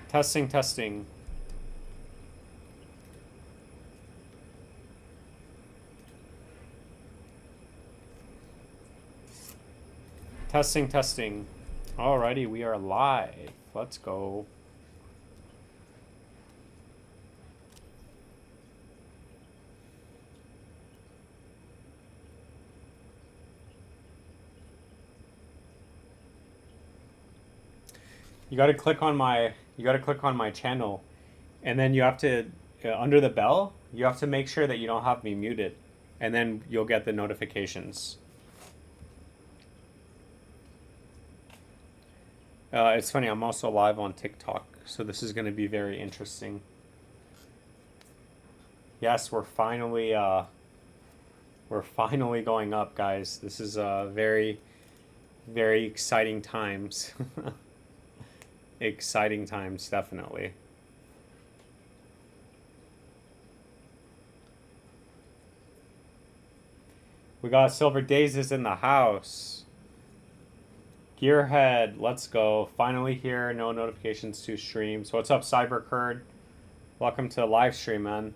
Testing, testing. Testing, testing. Alrighty, we are live. Let's go. You gotta click on my channel, and then you have to under the bell, you have to make sure that you don't have me muted, and then you'll get the notifications. It's funny, I'm also live on TikTok, so this is going to be very interesting. Yes, we're finally going up, guys. This is very, very exciting times. Exciting times, definitely. We got Silver Daisies in the house. Gearhead, let's go. Finally here, no notifications to stream. So what's up, CyberCurd? Welcome to the live stream, man.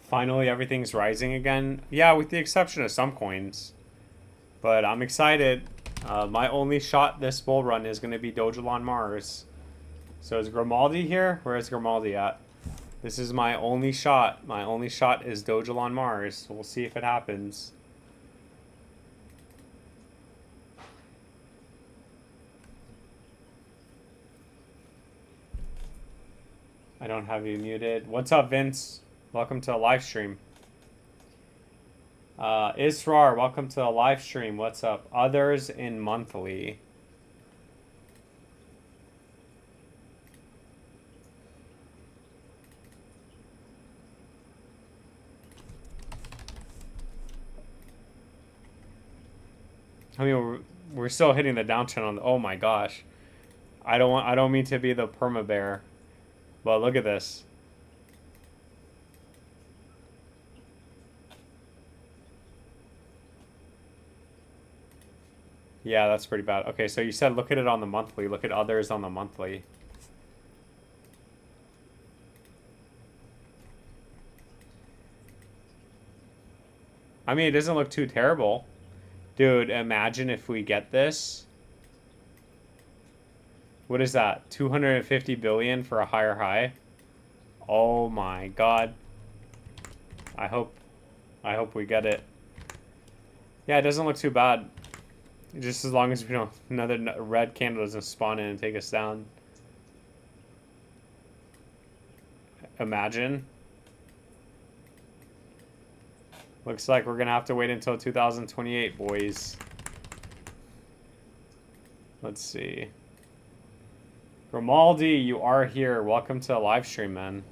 Finally, everything's rising again. Yeah, with the exception of some coins. But I'm excited. My only shot this bull run is going to be DOGE on Mars. So is Grimaldi here? Where is Grimaldi at? This is my only shot. My only shot is DOGE on Mars. We'll see if it happens. I don't have you muted. What's up, Vince? Welcome to the live stream. Israr, welcome to the live stream. What's up? Others in monthly. I mean, we're still hitting the downtrend on the, oh my gosh. I don't mean to be the perma bear, but look at this. Yeah, that's pretty bad. Okay, so you said look at it on the monthly. Look at others on the monthly. I mean, it doesn't look too terrible. Dude, imagine if we get this. What is that? 250 billion for a higher high? Oh my god. I hope we get it. Yeah, it doesn't look too bad. Just as long as we don't, another red candle doesn't spawn in and take us down. Imagine. Looks like we're gonna have to wait until 2028, boys. Let's see. Grimaldi, you are here. Welcome to the live stream, man.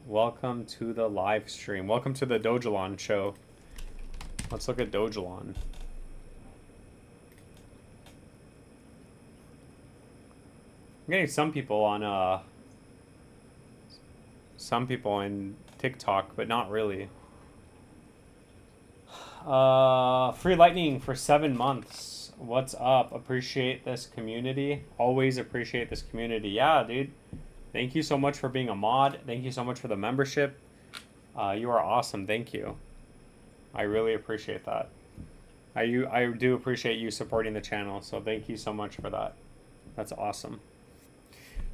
Welcome to the live stream. Welcome to the DOGELON show. Let's look at DOGELON. I'm getting some people on in TikTok, but not really. Free lightning for 7 months. What's up? Appreciate this community. Always appreciate this community. Yeah, dude. Thank you so much for being a mod. Thank you so much for the membership. You are awesome. Thank you. I really appreciate that. I do appreciate you supporting the channel, so thank you so much for that. That's awesome.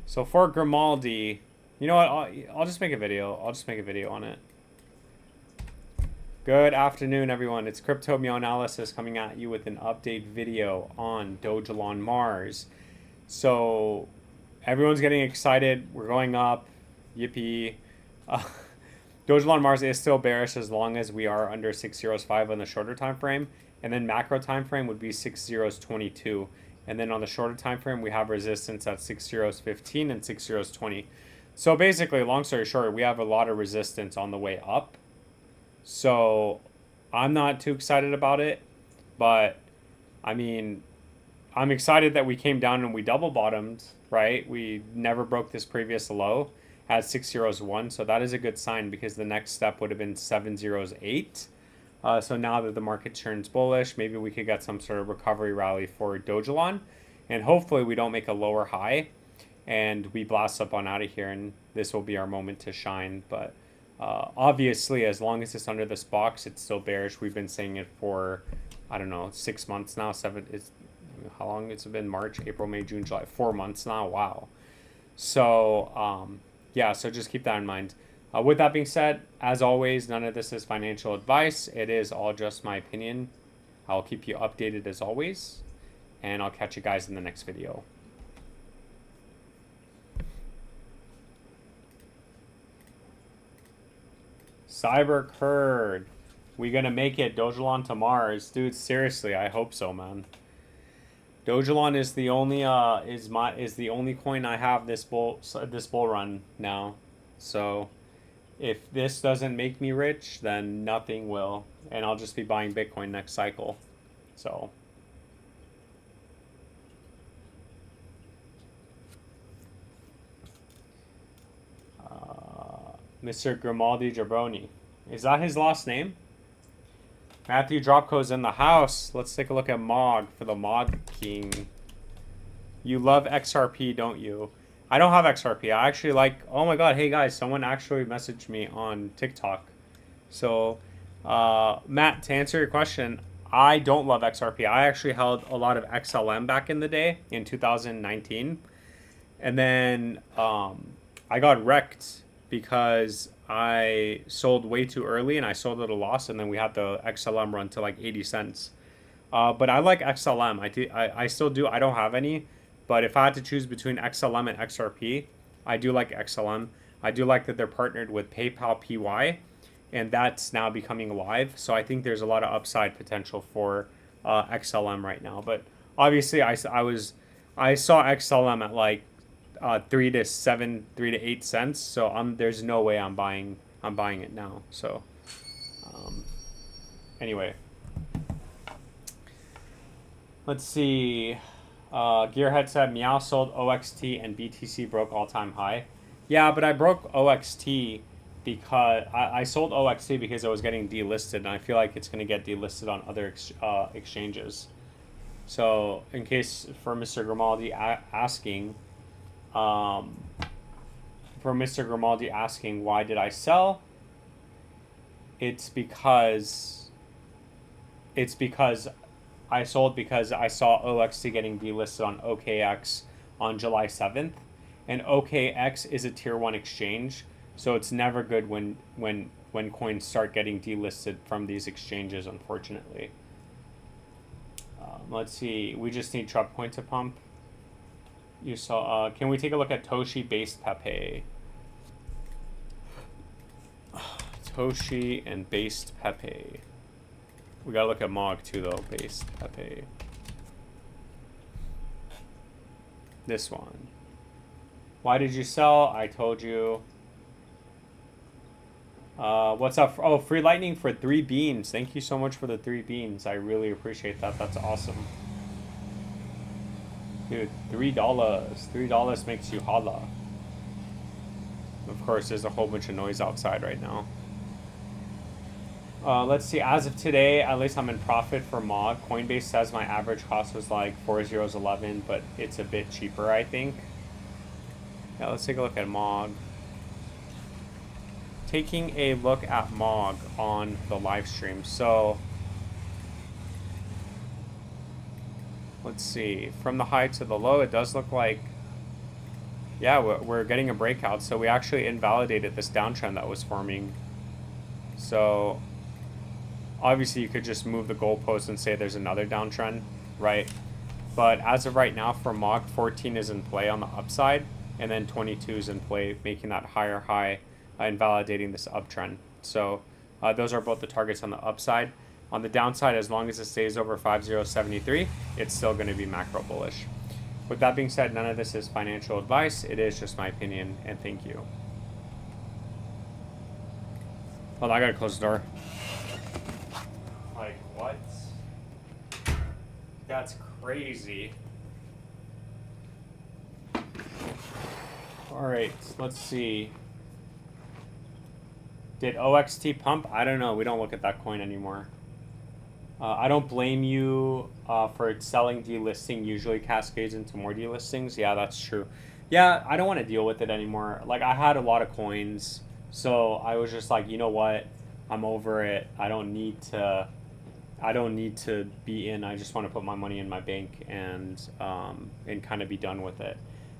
So for Grimaldi, you know what? I'll just make a video. I'll just make a video on it. Good afternoon, everyone. It's Crypto Meoanalysis coming at you with an update video on DOGELON Mars. So everyone's getting excited. We're going up. Yippee. DOGELON Mars is still bearish as long as we are under 605 on the shorter time frame. And then macro time frame would be 6022. And then on the shorter time frame, we have resistance at 6015 and 6020. So basically, long story short, we have a lot of resistance on the way up. So I'm not too excited about it, but I mean, I'm excited that we came down and we double bottomed, right? We never broke this previous low at 601. So that is a good sign because the next step would have been 708. So now that the market turns bullish, maybe we could get some sort of recovery rally for DOGE. And hopefully we don't make a lower high and we blast up on out of here, and this will be our moment to shine. But obviously, as long as it's under this box, it's still bearish. We've been saying it for, I don't know, 6 months now. How long it's been? March, April, May, June, July. 4 months now. Wow. So yeah, so just keep that in mind. With that being said, as always, none of this is financial advice. It is all just my opinion. I'll keep you updated as always, and I'll catch you guys in the next video. Cyber Curd, we gonna make it. DOGE to Mars, dude. Seriously, I hope so, man. DOGE is the only is the only coin I have this bull run now. So if this doesn't make me rich, then nothing will, and I'll just be buying Bitcoin next cycle. So Mr. Grimaldi Jabroni. Is that his last name? Matthew Dropco's in the house. Let's take a look at Mog for the Mog King. You love XRP, don't you? I don't have XRP. I actually like... Oh my god, hey guys, someone actually messaged me on TikTok. So, Matt, to answer your question, I don't love XRP. I actually held a lot of XLM back in the day, in 2019. And then I got wrecked because I sold way too early and I sold at a loss, and then we had the XLM run to like 80 cents. But I like XLM. I still do. I don't have any, but if I had to choose between XLM and XRP, I do like XLM. I do like that they're partnered with PayPal PY, and that's now becoming live. So I think there's a lot of upside potential for XLM right now. But obviously, I saw XLM at like 3 to 8 cents. So there's no way I'm buying it now. So anyway, let's see. Gearhead said Meow sold OXT and BTC broke all-time high. Yeah, but I broke OXT because I sold OXT because it was getting delisted, and I feel like it's going to get delisted on other exchanges. So in case for Mr. Grimaldi asking, why did I sell? It's because I sold because I saw OXT getting delisted on OKX on July 7th, and OKX is a tier 1 exchange, so it's never good when coins start getting delisted from these exchanges, unfortunately. Let's see, we just need Trump Point to pump. You saw, can we take a look at Toshi based Pepe? Toshi and based Pepe. We gotta look at Mog too though, based Pepe. This one. Why did you sell? I told you. What's up? Oh, free lightning for 3 beans. Thank you so much for the 3 beans. I really appreciate that. That's awesome. Dude, $3. $3 makes you holla. Of course, there's a whole bunch of noise outside right now. Let's see. As of today, at least I'm in profit for Mog. Coinbase says my average cost was like 4.011, but it's a bit cheaper, I think. Yeah, let's take a look at Mog. Taking a look at Mog on the live stream. So let's see, from the high to the low, it does look like, yeah, we're getting a breakout. So we actually invalidated this downtrend that was forming. So obviously you could just move the goalpost and say there's another downtrend, right? But as of right now for Mog, 14 is in play on the upside, and then 22 is in play, making that higher high, invalidating this uptrend. So those are both the targets on the upside. On the downside, as long as it stays over 5.073, it's still going to be macro bullish. With that being said, none of this is financial advice. It is just my opinion, and thank you. Hold on, I gotta close the door. Like, what? That's crazy. Alright, let's see. Did OXT pump? I don't know. We don't look at that coin anymore. I don't blame you for selling delisting usually cascades into more delistings. Yeah, that's true. Yeah, I don't want to deal with it anymore. Like, I had a lot of coins, so I was just like, you know what? I'm over it. I don't need to be in. I just want to put my money in my bank and kind of be done with it.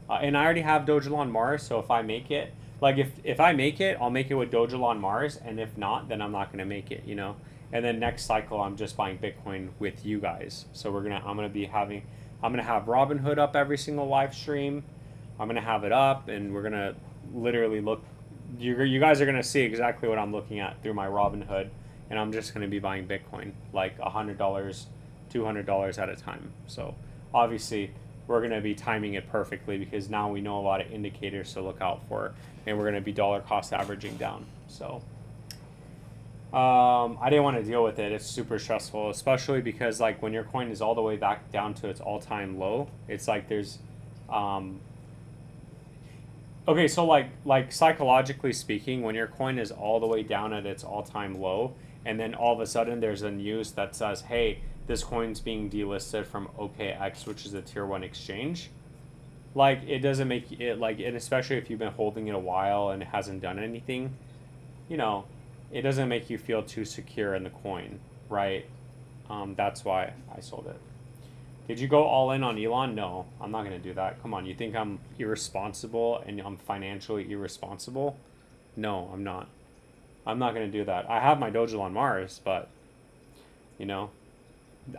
And I already have Dogelon Mars, so if I make it, like if I make it, I'll make it with Dogelon Mars, and if not, then I'm not gonna make it, you know. And then next cycle, I'm just buying Bitcoin with you guys. So I'm gonna have Robinhood up every single live stream. I'm gonna have it up, and we're gonna literally look. You guys are gonna see exactly what I'm looking at through my Robinhood, and I'm just gonna be buying Bitcoin like $100, $200 at a time. So obviously, we're going to be timing it perfectly because now we know a lot of indicators to look out for, and we're going to be dollar cost averaging down. So I didn't want to deal with it. It's super stressful, especially because like when your coin is all the way back down to its all-time low, it's like there's okay, so like psychologically speaking, when your coin is all the way down at its all-time low, and then all of a sudden there's a news that says, hey, this coin's being delisted from OKX, which is a tier 1 exchange. Like, it doesn't make it, like, and especially if you've been holding it a while and it hasn't done anything, you know, it doesn't make you feel too secure in the coin, right? That's why I sold it. Did you go all in on Elon? No, I'm not going to do that. Come on, you think I'm irresponsible and I'm financially irresponsible? No, I'm not. I'm not going to do that. I have my Dogelon Mars, but, you know,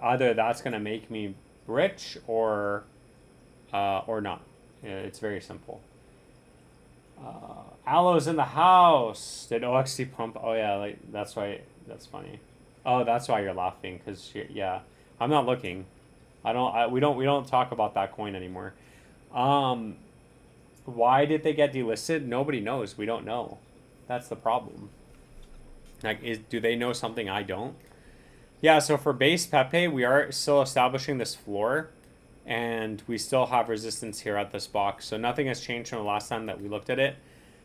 either that's going to make me rich or not. Yeah, it's very simple. Aloe's in the house. Did OXT pump? Oh yeah, like that's right. That's funny. Oh, that's why you're laughing, because yeah, I'm not looking. We don't talk about that coin anymore. Why did they get delisted? Nobody knows. We don't know. That's the problem. Like, do they know something I don't? Yeah, so for base Pepe, we are still establishing this floor, and we still have resistance here at this box. So nothing has changed from the last time that we looked at it.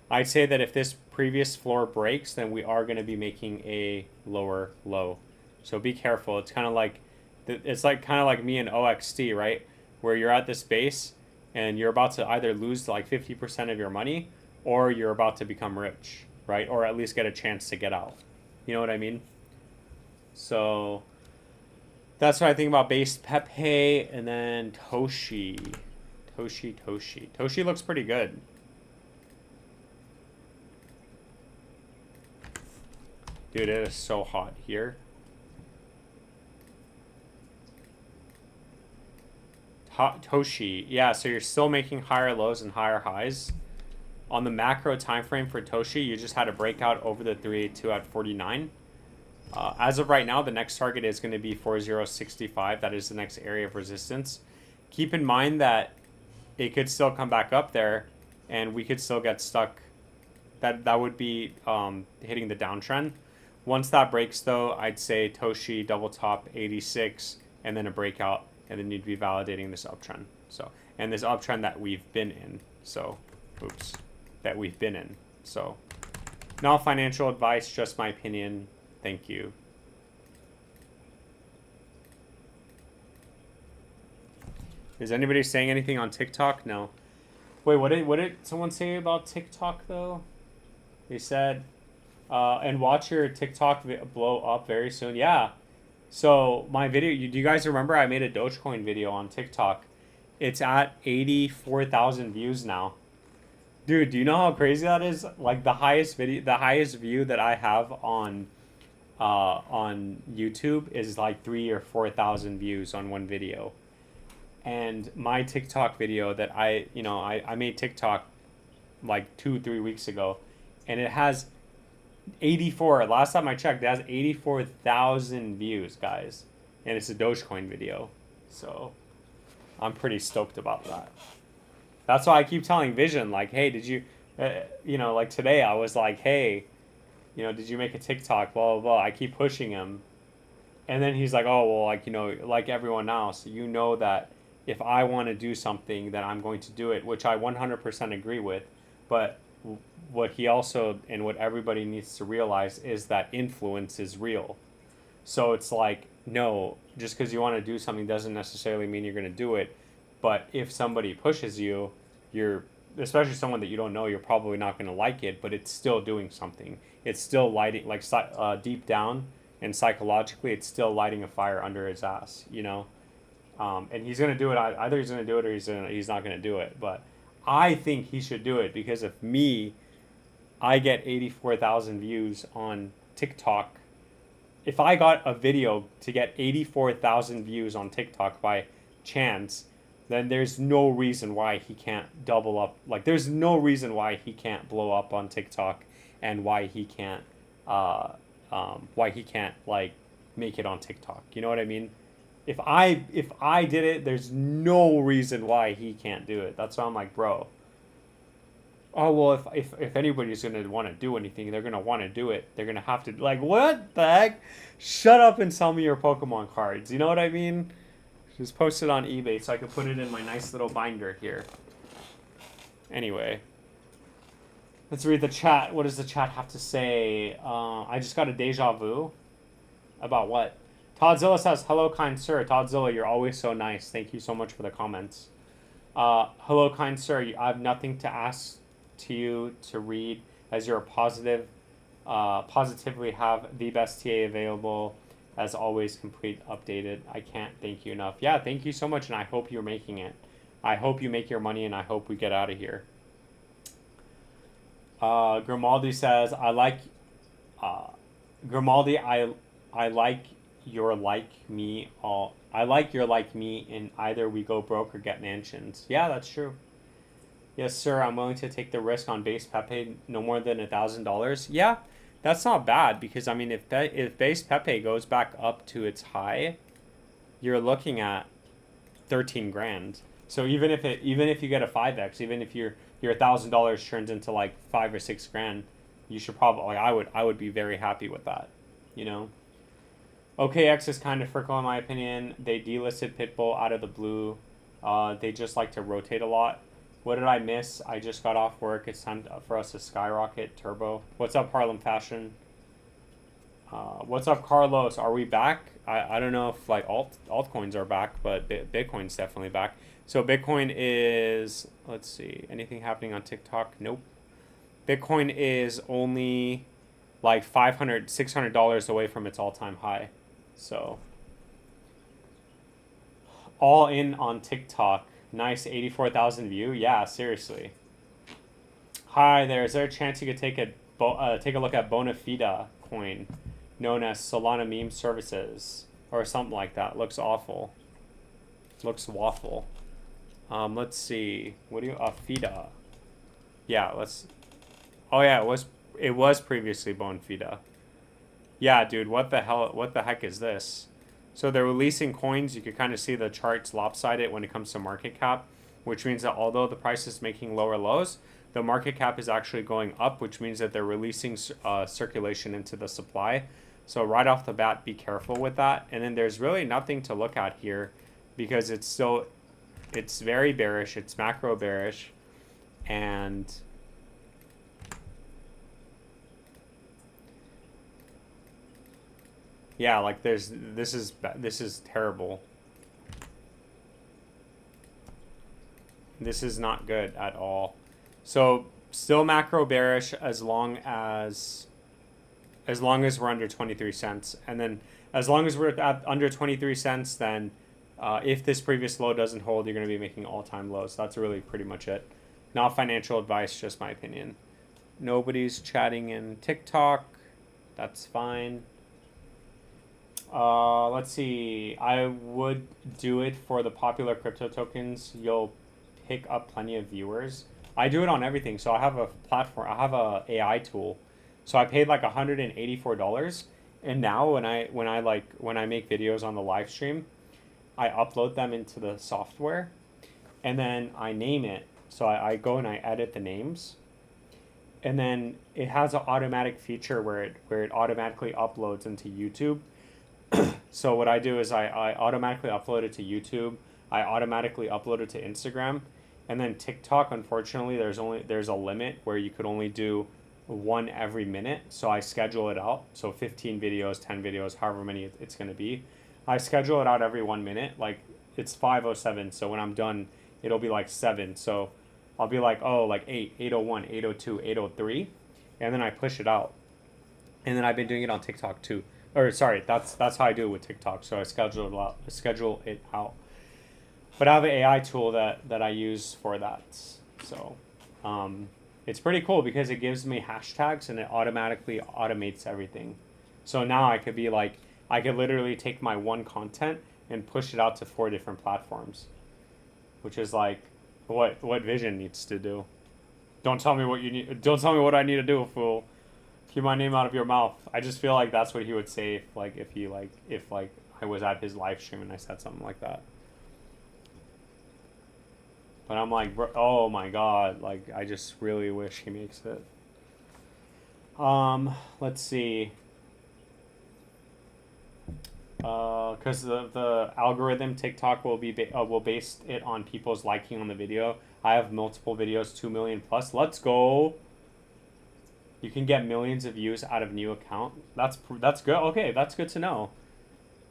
I'd say that if this previous floor breaks, then we are going to be making a lower low. So be careful. It's kind of like me and OXT, right? Where you're at this base and you're about to either lose like 50% of your money, or you're about to become rich, right? Or at least get a chance to get out. You know what I mean? So that's what I think about base Pepe. And then Toshi. Toshi looks pretty good. Dude, it is so hot here. Toshi. Yeah, so you're still making higher lows and higher highs. On the macro time frame for Toshi, you just had a breakout over the 382 at 49. As of right now, the next target is going to be 4065. That is the next area of resistance. Keep in mind that it could still come back up there, and we could still get stuck. That would be hitting the downtrend. Once that breaks, though, I'd say Toshi double top 86, and then a breakout, and then you'd be validating this uptrend. So, and this uptrend that we've been in. So, oops, that we've been in. So, not financial advice, just my opinion. Thank you. Is anybody saying anything on TikTok? No. Wait, what did someone say about TikTok though? They said, and watch your TikTok blow up very soon. Yeah. So my video, do you guys remember I made a Dogecoin video on TikTok? It's at 84,000 views now. Dude, do you know how crazy that is? Like the highest view that I have on YouTube is like 3,000 or 4,000 views on one video. And my TikTok video that I made TikTok like 2-3 weeks ago, and it has 84. Last time I checked, it has 84,000 views, guys, and it's a Dogecoin video. So I'm pretty stoked about that. That's why I keep telling Vision, like, hey, did you, like today I was like, hey, did you make a TikTok? Blah blah blah. I keep pushing him, and then he's like, oh well, like everyone else, that if I want to do something, then I'm going to do it, which I 100% agree with. But what he also, and what everybody needs to realize, is that influence is real. So it's like, no, just because you want to do something doesn't necessarily mean you're going to do it. But if somebody pushes you, you're, especially someone that you don't know, you're probably not going to like it, but it's still doing something. It's still lighting, like deep down and psychologically, it's still lighting a fire under his ass, you know? And he's going to do it. Either he's going to do it or he's not going to do it. But I think he should do it because if me, I get 84,000 views on TikTok. If I got a video to get 84,000 views on TikTok by chance, then there's no reason why he can't double up. Like, there's no reason why he can't blow up on TikTok and why he can't like make it on TikTok. You know what I mean? If I did it, there's no reason why he can't do it. That's why I'm like, bro. Oh well, if anybody's gonna want to do anything, they're gonna want to do it. They're gonna have to, like, what the heck? Shut up and sell me your Pokemon cards. You know what I mean? Just post it on eBay so I can put it in my nice little binder here. Anyway, let's read the chat. What does the chat have to say? I just got a deja vu. About what? Toddzilla says, hello, kind sir. Toddzilla, you're always so nice. Thank you so much for the comments. Hello, kind sir. I have nothing to ask to you to read as you're positively have the best TA available. As always, complete18 updated. I can't thank you enough. Yeah, thank you so much, and I hope you're making it. I hope you make your money, and I hope we get out of here. Grimaldi says, Grimaldi, I like your like me all. I like your like me, and either we go broke or get mansions. Yeah, that's true. Yes, sir. I'm willing to take the risk on base Pepe, no more than $1,000. Yeah, that's not bad because I mean, if base Pepe goes back up to its high, you're looking at 13 grand. So even if you get a 5x, even if your $1,000 turns into like 5 or 6 grand, you should probably, like, I would be very happy with that, you know. OKX is kind of fickle in my opinion. They delisted Pitbull out of the blue. They just like to rotate a lot. What did I miss? I just got off work. It's time for us to skyrocket turbo. What's up, Harlem Fashion? What's up, Carlos? Are we back? I don't know if like altcoins are back, but Bitcoin's definitely back. So Bitcoin is, let's see, anything happening on TikTok? Nope. Bitcoin is only like $500, $600 away from its all-time high. So all in on TikTok. Nice, 84,000 view. Yeah, seriously. Hi there. Is there a chance you could take a look at Bonafide coin, known as Solana Meme Services, or something like that? Looks awful. Looks waffle. Let's see. What do you FIDA? Yeah, let's. Oh yeah, it was previously Bonafide. Yeah, dude. What the hell? What the heck is this? So they're releasing coins. You can kind of see the charts lopsided when it comes to market cap, which means that although the price is making lower lows, the market cap is actually going up, which means that they're releasing circulation into the supply. So right off the bat, be careful with that. And then there's really nothing to look at here because it's very bearish. It's macro bearish. And yeah, like this is terrible. This is not good at all. So still macro bearish as long as we're under 23 cents. And then as long as we're at under 23 cents, then if this previous low doesn't hold, you're going to be making all-time lows. That's really pretty much it. Not financial advice, just my opinion. Nobody's chatting in TikTok. That's fine. Let's see. I would do it for the popular crypto tokens. You'll pick up plenty of viewers. I do it on everything. So I have a platform. I have a AI tool. So I paid like $184, and now when I make videos on the live stream, I upload them into the software, and then I name it. So I go and I edit the names, and then it has an automatic feature where it automatically uploads into YouTube. So what I do is I automatically upload it to YouTube. I automatically upload it to Instagram, and then TikTok. Unfortunately, there's a limit where you could only do one every minute. So I schedule it out. So 15 videos, 10 videos, however many it's going to be. I schedule it out every 1 minute. Like it's 5:07, so when I'm done, it'll be like 7. So I'll be like, oh, like 8, 8:01, 8:02, 8:03, and then I push it out. And then I've been doing it on TikTok too. Or sorry, that's how I do it with TikTok. So I schedule it out. But I have an AI tool that I use for that. So it's pretty cool because it gives me hashtags and it automatically automates everything. So now I could be like, I could literally take my one content and push it out to 4 different platforms, which is like what Vision needs to do. Don't tell me what you need. Don't tell me what I need to do, fool. Keep my name out of your mouth. I just feel like that's what he would say if I was at his live stream and I said something like that. But I'm like, bro, oh my god, like I just really wish he makes it. Let's see. Because the algorithm TikTok will base it on people's liking on the video. I have multiple videos, 2 million plus. Let's go. You can get millions of views out of new account. That's good. Okay, that's good to know.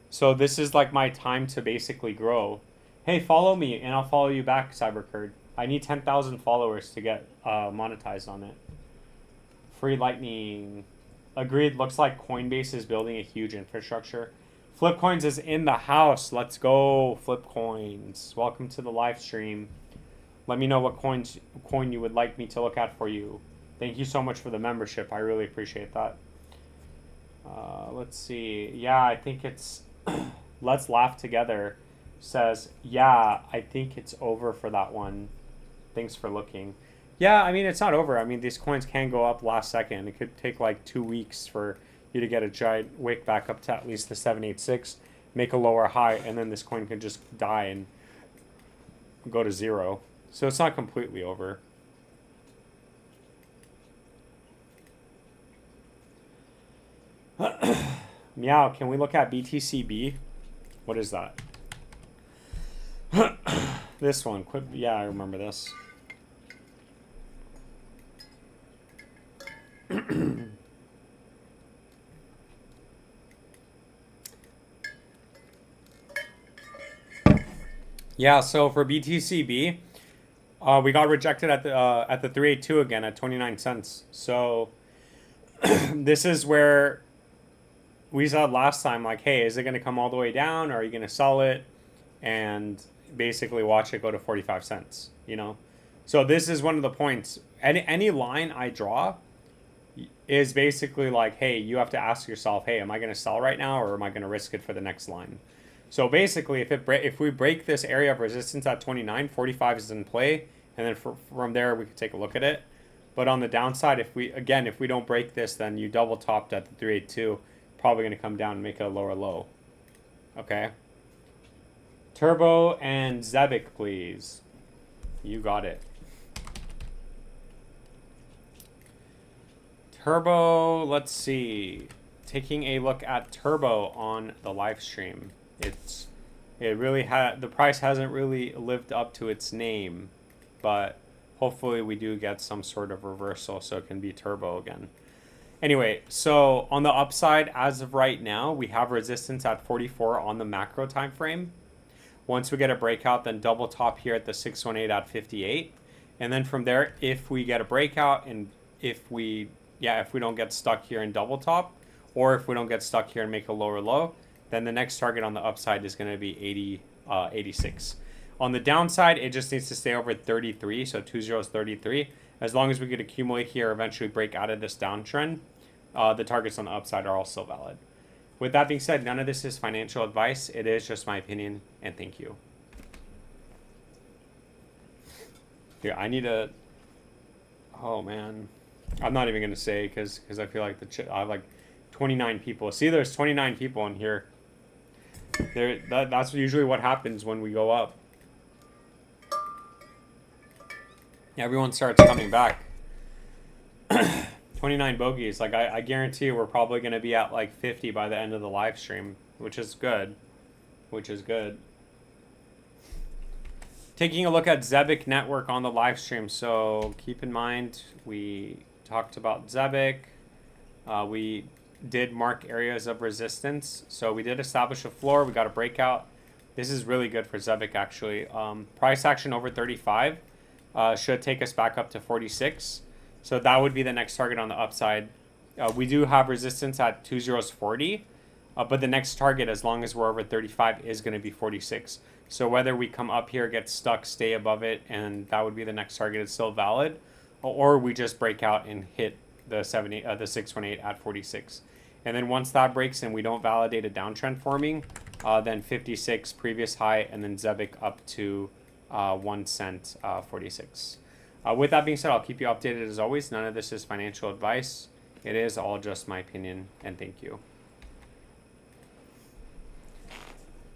So this is like my time to basically grow. Hey, follow me and I'll follow you back, Cybercurd. I need 10,000 followers to get monetized on it. Free Lightning. Agreed. Looks like Coinbase is building a huge infrastructure. Flipcoins is in the house. Let's go, Flipcoins. Welcome to the live stream. Let me know what coin you would like me to look at for you. Thank you so much for the membership. I really appreciate that. Let's see. Yeah, I think it's Let's Laugh Together says, yeah, I think it's over for that one. Thanks for looking. Yeah, I mean, it's not over. I mean, these coins can go up last second. It could take like 2 weeks for you to get a giant wick back up to at least the 786, make a lower high, and then this coin can just die and go to 0. So it's not completely over. Meow, can we look at BTCB? What is that? This one. Yeah, I remember this. Yeah, so for BTCB, we got rejected at the 382 again at 29 cents. So this is where we said last time, like, hey, is it going to come all the way down, or are you going to sell it and basically watch it go to 45 cents, you know? So this is one of the points. Any line I draw is basically like, hey, you have to ask yourself, hey, am I going to sell right now, or am I going to risk it for the next line? So basically, if we break this area of resistance at 29, 45 is in play, and then from there we can take a look at it. But on the downside, if we don't break this, then you double topped at the 382, probably going to come down and make a lower low. Okay. Turbo and Zebic, please. You got it. Turbo, let's see. Taking a look at Turbo on the live stream. The price hasn't really lived up to its name, but hopefully we do get some sort of reversal so it can be Turbo again. Anyway, so on the upside, as of right now, we have resistance at 44 on the macro time frame. Once we get a breakout, then double top here at the 618 at 58. And then from there, if we get a breakout and if we don't get stuck here in double top, or if we don't get stuck here and make a lower low, then the next target on the upside is going to be 86. On the downside, it just needs to stay over 33, so 20 is 33. As long as we could accumulate here, eventually break out of this downtrend, the targets on the upside are also valid. With that being said, none of this is financial advice. It is just my opinion, and thank you. Here, I need a... Oh, man. I'm not even going to say because I feel like I have like 29 people. See, there's 29 people in here. That's usually what happens when we go up. Everyone starts coming back. 29 bogeys. Like I guarantee you we're probably going to be at like 50 by the end of the live stream, which is good. Taking a look at Zebic Network on the live stream. So keep in mind, we talked about Zebic. We did mark areas of resistance. So we did establish a floor. We got a breakout. This is really good for Zebic, actually. Price action over 35 should take us back up to 46. So that would be the next target on the upside. We do have resistance at 2040, but the next target, as long as we're over 35, is going to be 46. So whether we come up here, get stuck, stay above it, and that would be the next target, it's still valid, or we just break out and hit the 618 at 46. And then once that breaks and we don't validate a downtrend forming, then 56 previous high, and then Zebic up to 1 cent 46. With that being said, I'll keep you updated as always. None of this is financial advice. It is all just my opinion, and thank you.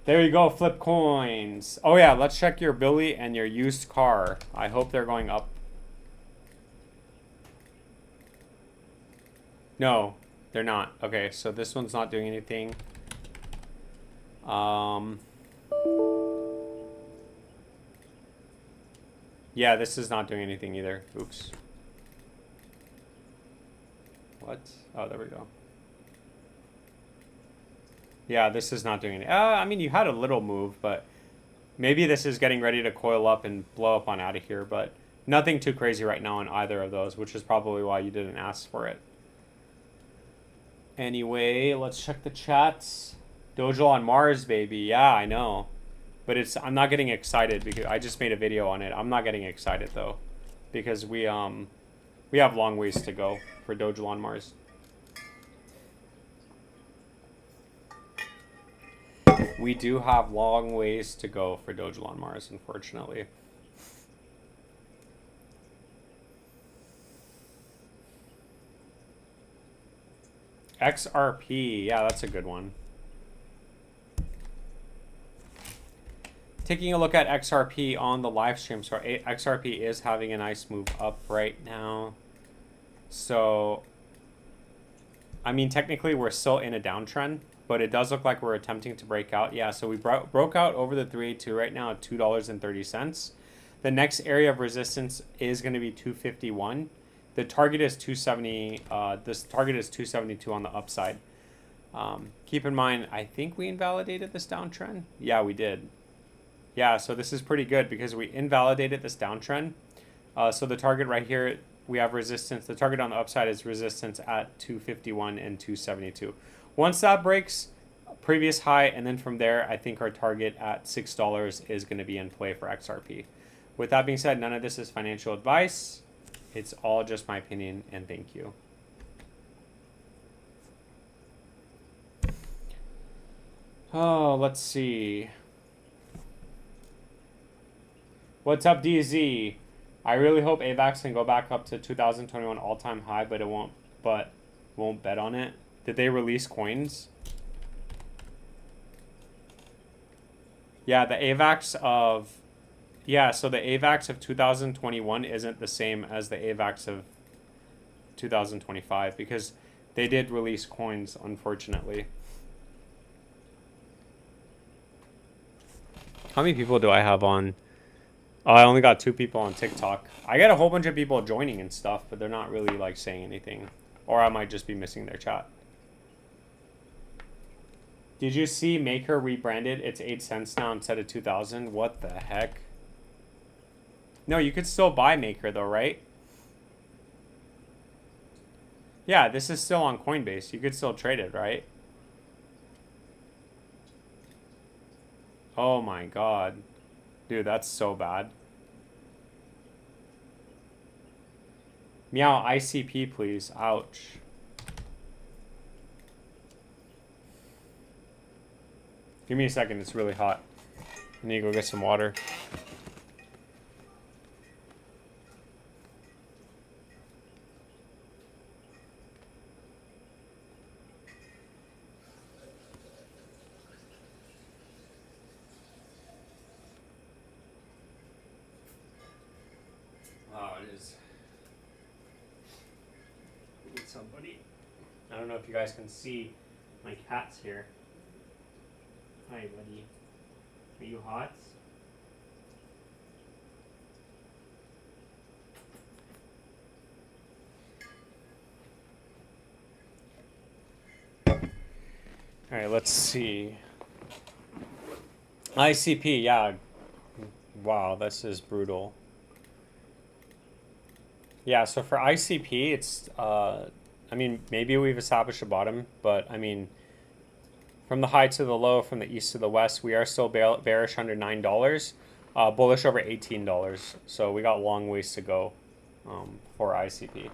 There you go, flip coins. Oh yeah, let's check your Billy and your used car. I hope they're going up. No, they're not. Okay, so this one's not doing anything. Yeah, this is not doing anything either. Oops. What? Oh, there we go. Yeah, this is not doing anything. I mean, you had a little move, but maybe this is getting ready to coil up and blow up on out of here, but nothing too crazy right now on either of those, which is probably why you didn't ask for it. Anyway, let's check the chats. Doge on Mars, baby. Yeah, I know. But I'm not getting excited because I just made a video on it. I'm not getting excited though, because we have long ways to go for Doge on Mars. We do have long ways to go for Doge on Mars, unfortunately. XRP, yeah, that's a good one. Taking a look at XRP on the live stream. So XRP is having a nice move up right now. So, I mean, technically we're still in a downtrend, but it does look like we're attempting to break out. Yeah, so we broke out over the 382 right now at $2.30. The next area of resistance is going to be 251. The target is 270. This target is 272 on the upside. Keep in mind, I think we invalidated this downtrend. Yeah, we did. Yeah, so this is pretty good because we invalidated this downtrend. So the target right here, we have resistance. The target on the upside is resistance at 251 and 272. Once that breaks, previous high, and then from there, I think our target at $6 is going to be in play for XRP. With that being said, none of this is financial advice. It's all just my opinion, and thank you. Oh, let's see. What's up, DZ? I really hope AVAX can go back up to 2021 all-time high, but it won't. But won't bet on it. Did they release coins? Yeah, the AVAX of so the AVAX of 2021 isn't the same as the AVAX of 2025 because they did release coins, unfortunately. How many people do I have on? Oh, I only got 2 people on TikTok. I get a whole bunch of people joining and stuff, but they're not really like saying anything. Or I might just be missing their chat. Did you see Maker rebranded? It's 8 cents now instead of 2,000. What the heck? No, you could still buy Maker though, right? Yeah, this is still on Coinbase. You could still trade it, right? Oh my god. Dude, that's so bad. Meow, ICP, please. Ouch. Give me a second. It's really hot. I need to go get some water. Somebody. I don't know if you guys can see my cats here. Hi, buddy. Are you hot? All right, let's see. ICP, yeah. Wow, this is brutal. Yeah, so for ICP, it's, I mean, maybe we've established a bottom, but I mean, from the high to the low, from the east to the west, we are still bearish under $9, bullish over $18. So we got a long ways to go for ICP.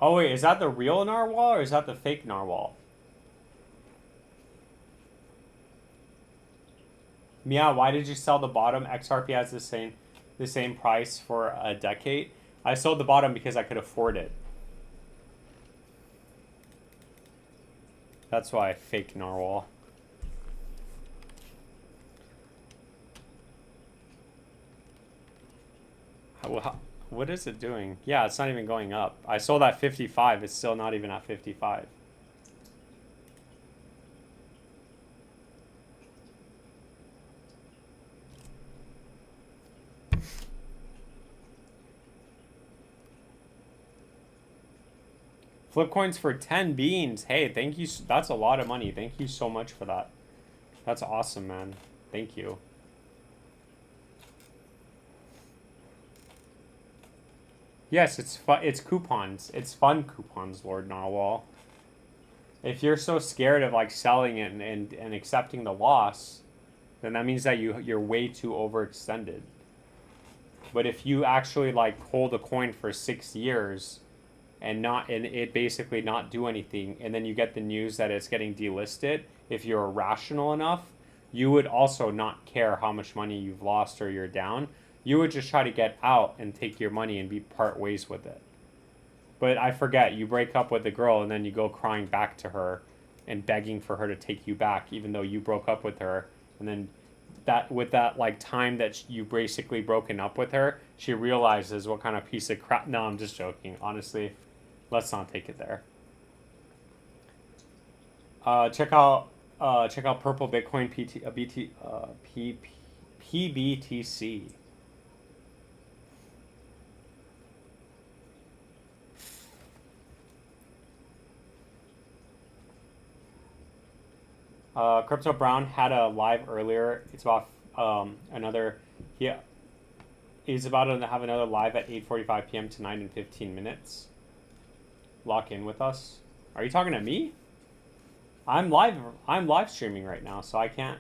Oh wait, is that the real narwhal or is that the fake narwhal? Meow, why did you sell the bottom? XRP has the same price for a decade. I sold the bottom because I could afford it. That's why fake narwhal. What is it doing? Yeah, it's not even going up. I sold at 55. It's still not even at 55. Flip coins for 10 beans. Hey, thank you. That's a lot of money. Thank you so much for that. That's awesome, man. Thank you. Yes, it's coupons. It's fun coupons, Lord Narwhal. If you're so scared of like selling it and accepting the loss, then that means that you're way too overextended. But if you actually like hold a coin for 6 years and it basically not do anything, and then you get the news that it's getting delisted, if you're rational enough, you would also not care how much money you've lost or you're down. You would just try to get out and take your money and be part ways with it. But I forget, you break up with the girl and then you go crying back to her and begging for her to take you back, even though you broke up with her. And then with that like time that you basically broken up with her, she realizes what kind of piece of crap. No, I'm just joking. Honestly, let's not take it there. Check out Purple Bitcoin PBTC. Crypto Brown had a live earlier. It's about he's about to have another live at 8:45 p.m. tonight in 15 minutes. Lock in with us. Are you talking to me? I'm live streaming right now, so I can't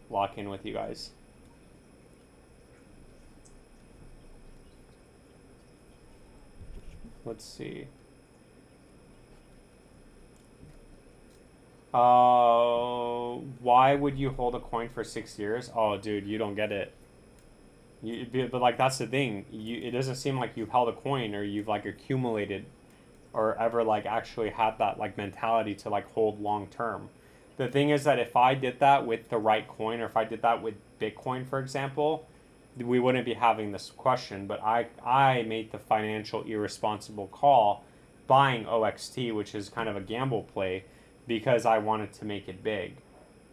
lock in with you guys. Let's see. Why would you hold a coin for 6 years? Oh, dude, you don't get it. But like that's the thing. It doesn't seem like you've held a coin or you've like accumulated or ever like actually had that like mentality to like hold long term. The thing is that if I did that with the right coin or if I did that with Bitcoin, for example, we wouldn't be having this question. But I made the financial irresponsible call buying OXT, which is kind of a gamble play, because I wanted to make it big.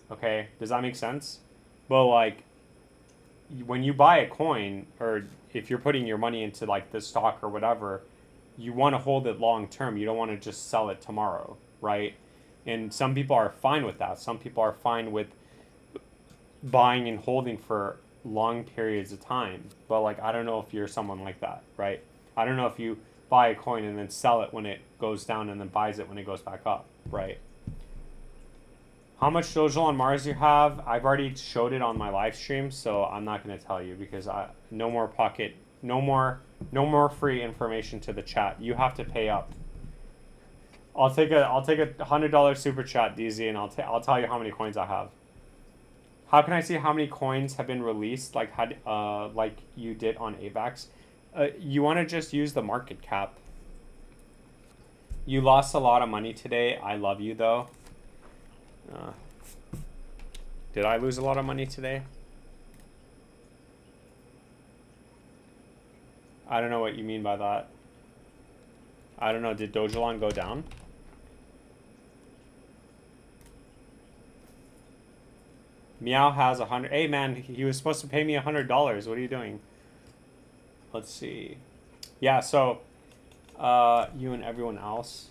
Okay, does that make sense? But like, when you buy a coin, or if you're putting your money into like the stock or whatever, you want to hold it long term. You don't want to just sell it tomorrow, right? And some people are fine with that. Some people are fine with buying and holding for long periods of time. But like, I don't know if you're someone like that, right? I don't know if you buy a coin and then sell it when it goes down and then buys it when it goes back up, right? How much DOGE on Mars you have? I've already showed it on my live stream, so I'm not going to tell you because no more free information to the chat. You have to pay up. I'll take a $100 super chat, DZ, and I'll tell you how many coins I have. How can I see how many coins have been released like you did on AVAX? You want to just use the market cap. You lost a lot of money today. I love you though. Did I lose a lot of money today? I don't know what you mean by that. I don't know. Did DOGELON go down? Meow has 100. Hey man, he was supposed to pay me $100. What are you doing? Let's see. Yeah, so you and everyone else.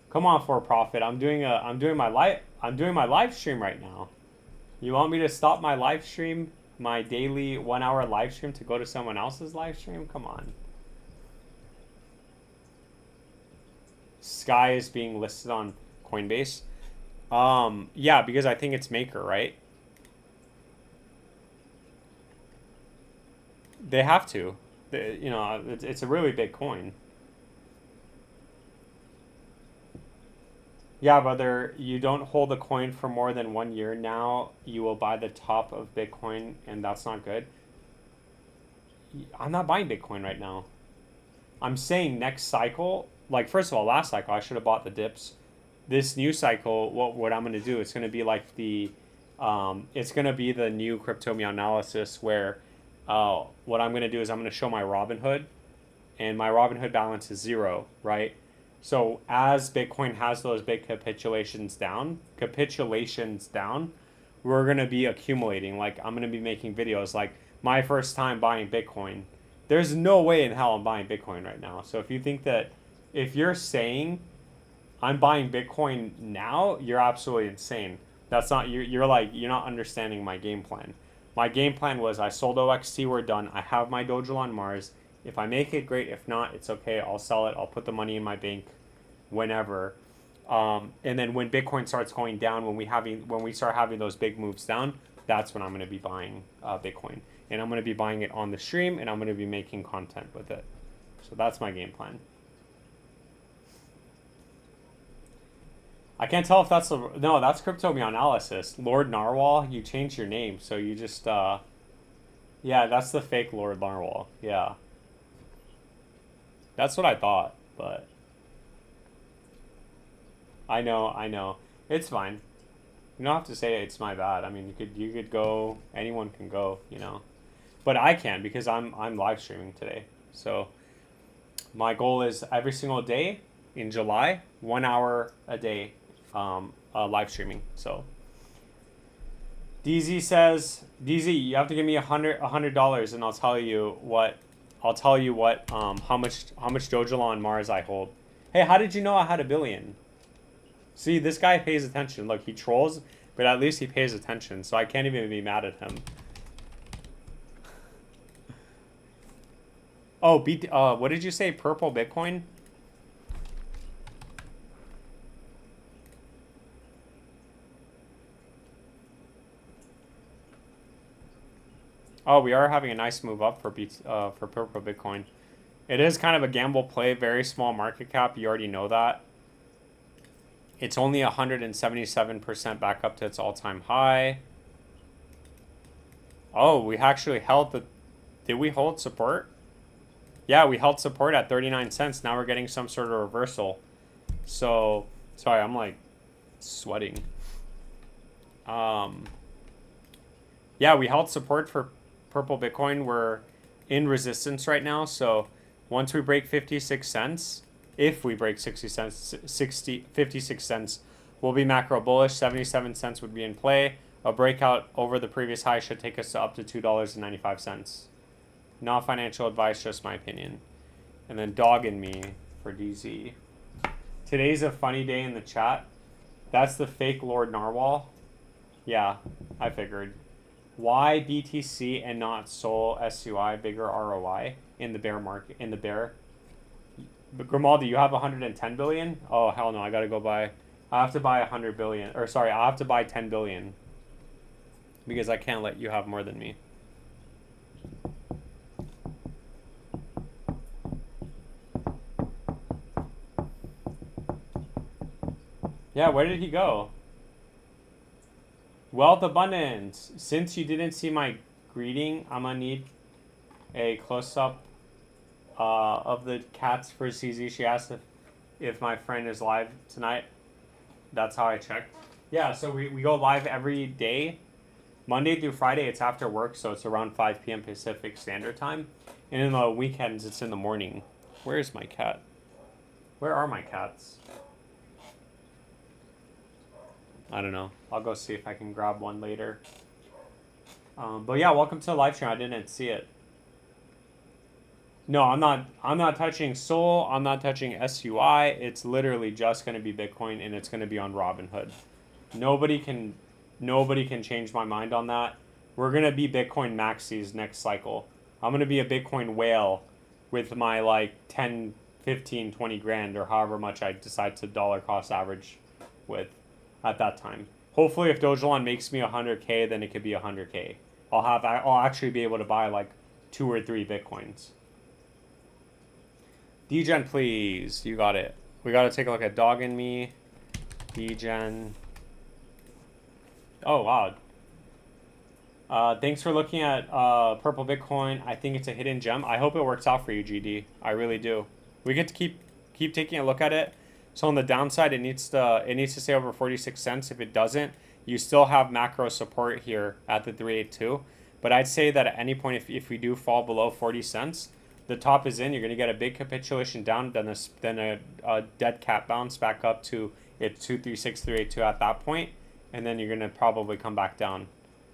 Come on, for profit. I'm doing my live stream right now. You want me to stop my live stream, my daily 1 hour live stream, to go to someone else's live stream? Come on. Sky is being listed on Coinbase. Yeah, because I think it's Maker, right? They have to. You know, it's a really big coin. Yeah, brother, you don't hold a coin for more than 1 year now, you will buy the top of Bitcoin, and that's not good. I'm not buying Bitcoin right now. I'm saying next cycle, like, first of all, last cycle, I should have bought the dips. This new cycle, what I'm going to do, it's going to be like it's going to be the new crypto analysis where what I'm going to do is I'm going to show my Robinhood, and my Robinhood balance is 0, right? So as Bitcoin has those big capitulations down, we're going to be accumulating. Like, I'm going to be making videos like my first time buying Bitcoin. There's no way in hell I'm buying Bitcoin right now. So if you think that, if you're saying I'm buying Bitcoin now, you're absolutely insane. That's not, you're not understanding my game plan. My game plan was I sold OXT, we're done. I have my Doge on Mars. If I make it, great. If not, it's okay. I'll sell it. I'll put the money in my bank whenever. And then when Bitcoin starts going down, when we start having those big moves down, that's when I'm going to be buying Bitcoin. And I'm going to be buying it on the stream, and I'm going to be making content with it. So that's my game plan. I can't tell if that's no, that's crypto analysis. Lord Narwhal, you changed your name, so you just yeah, that's the fake Lord Narwhal. Yeah. That's what I thought, but I know. It's fine. You don't have to say it's my bad. I mean, you could go, anyone can go, you know. But I can because I'm live streaming today. So my goal is every single day in July, 1 hour a day live streaming. So DZ says, DZ, you have to give me $100 and I'll tell you what how much Dogelon Mars I hold. Hey, how did you know I had 1 billion? See, this guy pays attention. Look, he trolls, but at least he pays attention, so I can't even be mad at him. Oh, what did you say? Purple Bitcoin? Oh, we are having a nice move up for Purple Bitcoin. It is kind of a gamble play, very small market cap. You already know that. It's only 177% back up to its all-time high. Oh, we actually held the... Did we hold support? Yeah, we held support at 39 cents. Now we're getting some sort of reversal. So, sorry, I'm like sweating. Yeah, we held support for Purple Bitcoin. We're in resistance right now. So once we break 56 cents, if we break 56 cents, we'll be macro bullish. 77 cents would be in play. A breakout over the previous high should take us to up to $2.95. Not financial advice, just my opinion. And then dogging me for DZ. Today's a funny day in the chat. That's the fake Lord Narwhal. Yeah, I figured. Why BTC and not Sol SUI bigger ROI in the bear market, in the bear? But Grimaldi, you have 110 billion? Oh, hell no, I gotta go buy. I have to buy 100 billion. Or sorry, I have to buy 10 billion. Because I can't let you have more than me. Yeah, where did he go? Wealth abundance. Since you didn't see my greeting, I'm gonna need a close-up of the cats for CZ. She asked if my friend is live tonight. That's how I checked. Yeah, so we go live every day. Monday through Friday, it's after work, so it's around 5 p.m. Pacific Standard Time. And in the weekends, it's in the morning. Where is my cat? Where are my cats? I don't know. I'll go see if I can grab one later. But yeah, welcome to the live stream. I didn't see it. No, I'm not touching Sol. I'm not touching SUI. It's literally just going to be Bitcoin, and it's going to be on Robinhood. Nobody can, nobody can change my mind on that. We're going to be Bitcoin maxis next cycle. I'm going to be a Bitcoin whale with my like 10, 15, 20 grand or however much I decide to dollar cost average with at that time. Hopefully, if DOGELAN makes me 100K, then it could be 100K. I'll actually be able to buy like 2 or 3 Bitcoins. Degen, please. You got it. We got to take a look at Dog and Me. Degen. Oh, wow. Thanks for looking at Purple Bitcoin. I think it's a hidden gem. I hope it works out for you, GD. I really do. We get to keep taking a look at it. So on the downside, it needs to stay over 46 cents. If it doesn't, you still have macro support here at the 382. But I'd say that at any point, if we do fall below 40 cents, the top is in. You're going to get a big capitulation down, then a dead cat bounce back up to its 236, 382 at that point, and then you're going to probably come back down.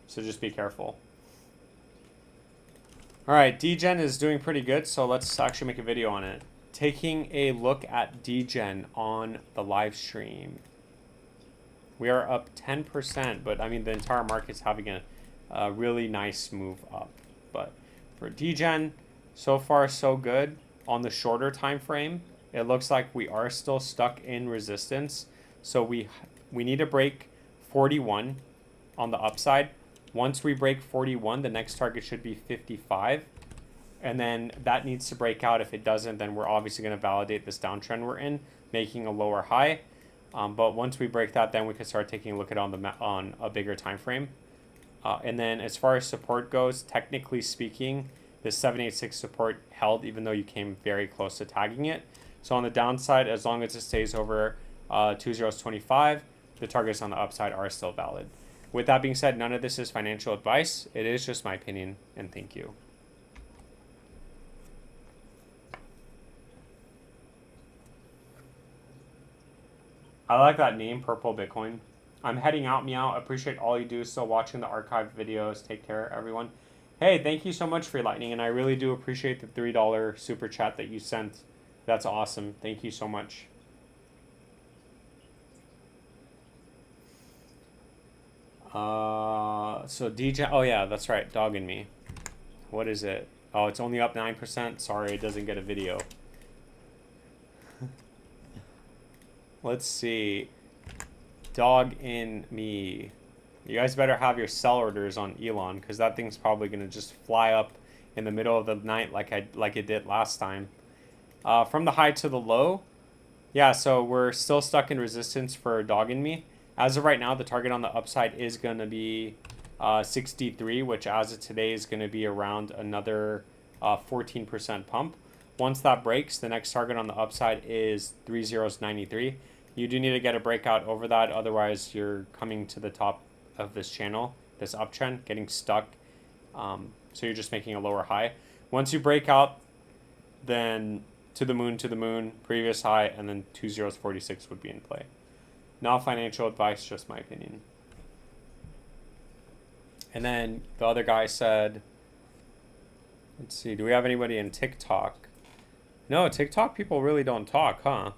So just be careful. All right, Degen is doing pretty good, so let's actually make a video on it. Taking a look at Degen on the live stream. We are up 10%, but I mean the entire market's having a really nice move up. But for Degen, so far so good. On the shorter time frame, it looks like we are still stuck in resistance. So we need to break 41 on the upside. Once we break 41, the next target should be 55. And then that needs to break out. If it doesn't, then we're obviously going to validate this downtrend we're in, making a lower high. But once we break that, then we can start taking a look at it on a bigger time frame. And then as far as support goes, technically speaking, the 786 support held even though you came very close to tagging it. So on the downside, as long as it stays over 2025, the targets on the upside are still valid. With that being said, none of this is financial advice. It is just my opinion, and thank you. I like that name, Purple Bitcoin. I'm heading out, Meow. Appreciate all you do. Still watching the archived videos. Take care, everyone. Hey, thank you so much for Lightning, and I really do appreciate the $3 super chat that you sent. That's awesome. Thank you so much. So DJ, oh yeah, that's right, Dog and Me. What is it? Oh, it's only up 9%. Sorry, it doesn't get a video. Let's see. Dog in Me. You guys better have your sell orders on Elon, because that thing's probably gonna just fly up in the middle of the night like it did last time. From the high to the low, yeah. So we're still stuck in resistance for Dog in Me. As of right now, the target on the upside is gonna be 63, which as of today is gonna be around another 14% pump. Once that breaks, the next target on the upside is 3093. You do need to get a breakout over that, otherwise you're coming to the top of this channel, this uptrend, getting stuck. So you're just making a lower high. Once you break out, then to the moon, previous high, and then 2046 would be in play. Not financial advice, just my opinion. And then the other guy said, let's see, do we have anybody in TikTok? No, TikTok people really don't talk, huh?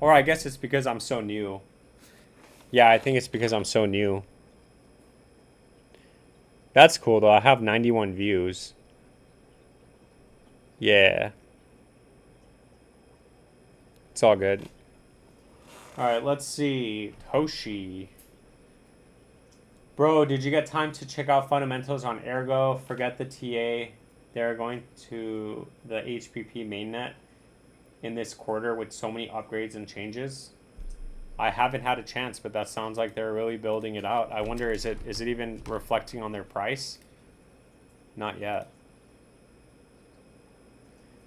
Or I guess it's because I'm so new. Yeah, I think it's because I'm so new. That's cool, though. I have 91 views. Yeah. It's all good. All right, let's see. Toshi. Bro, did you get time to check out fundamentals on Ergo? Forget the TA. They're going to the HPP mainnet in this quarter with so many upgrades and changes. I haven't had a chance, but that sounds like they're really building it out. I wonder, is it even reflecting on their price? Not yet.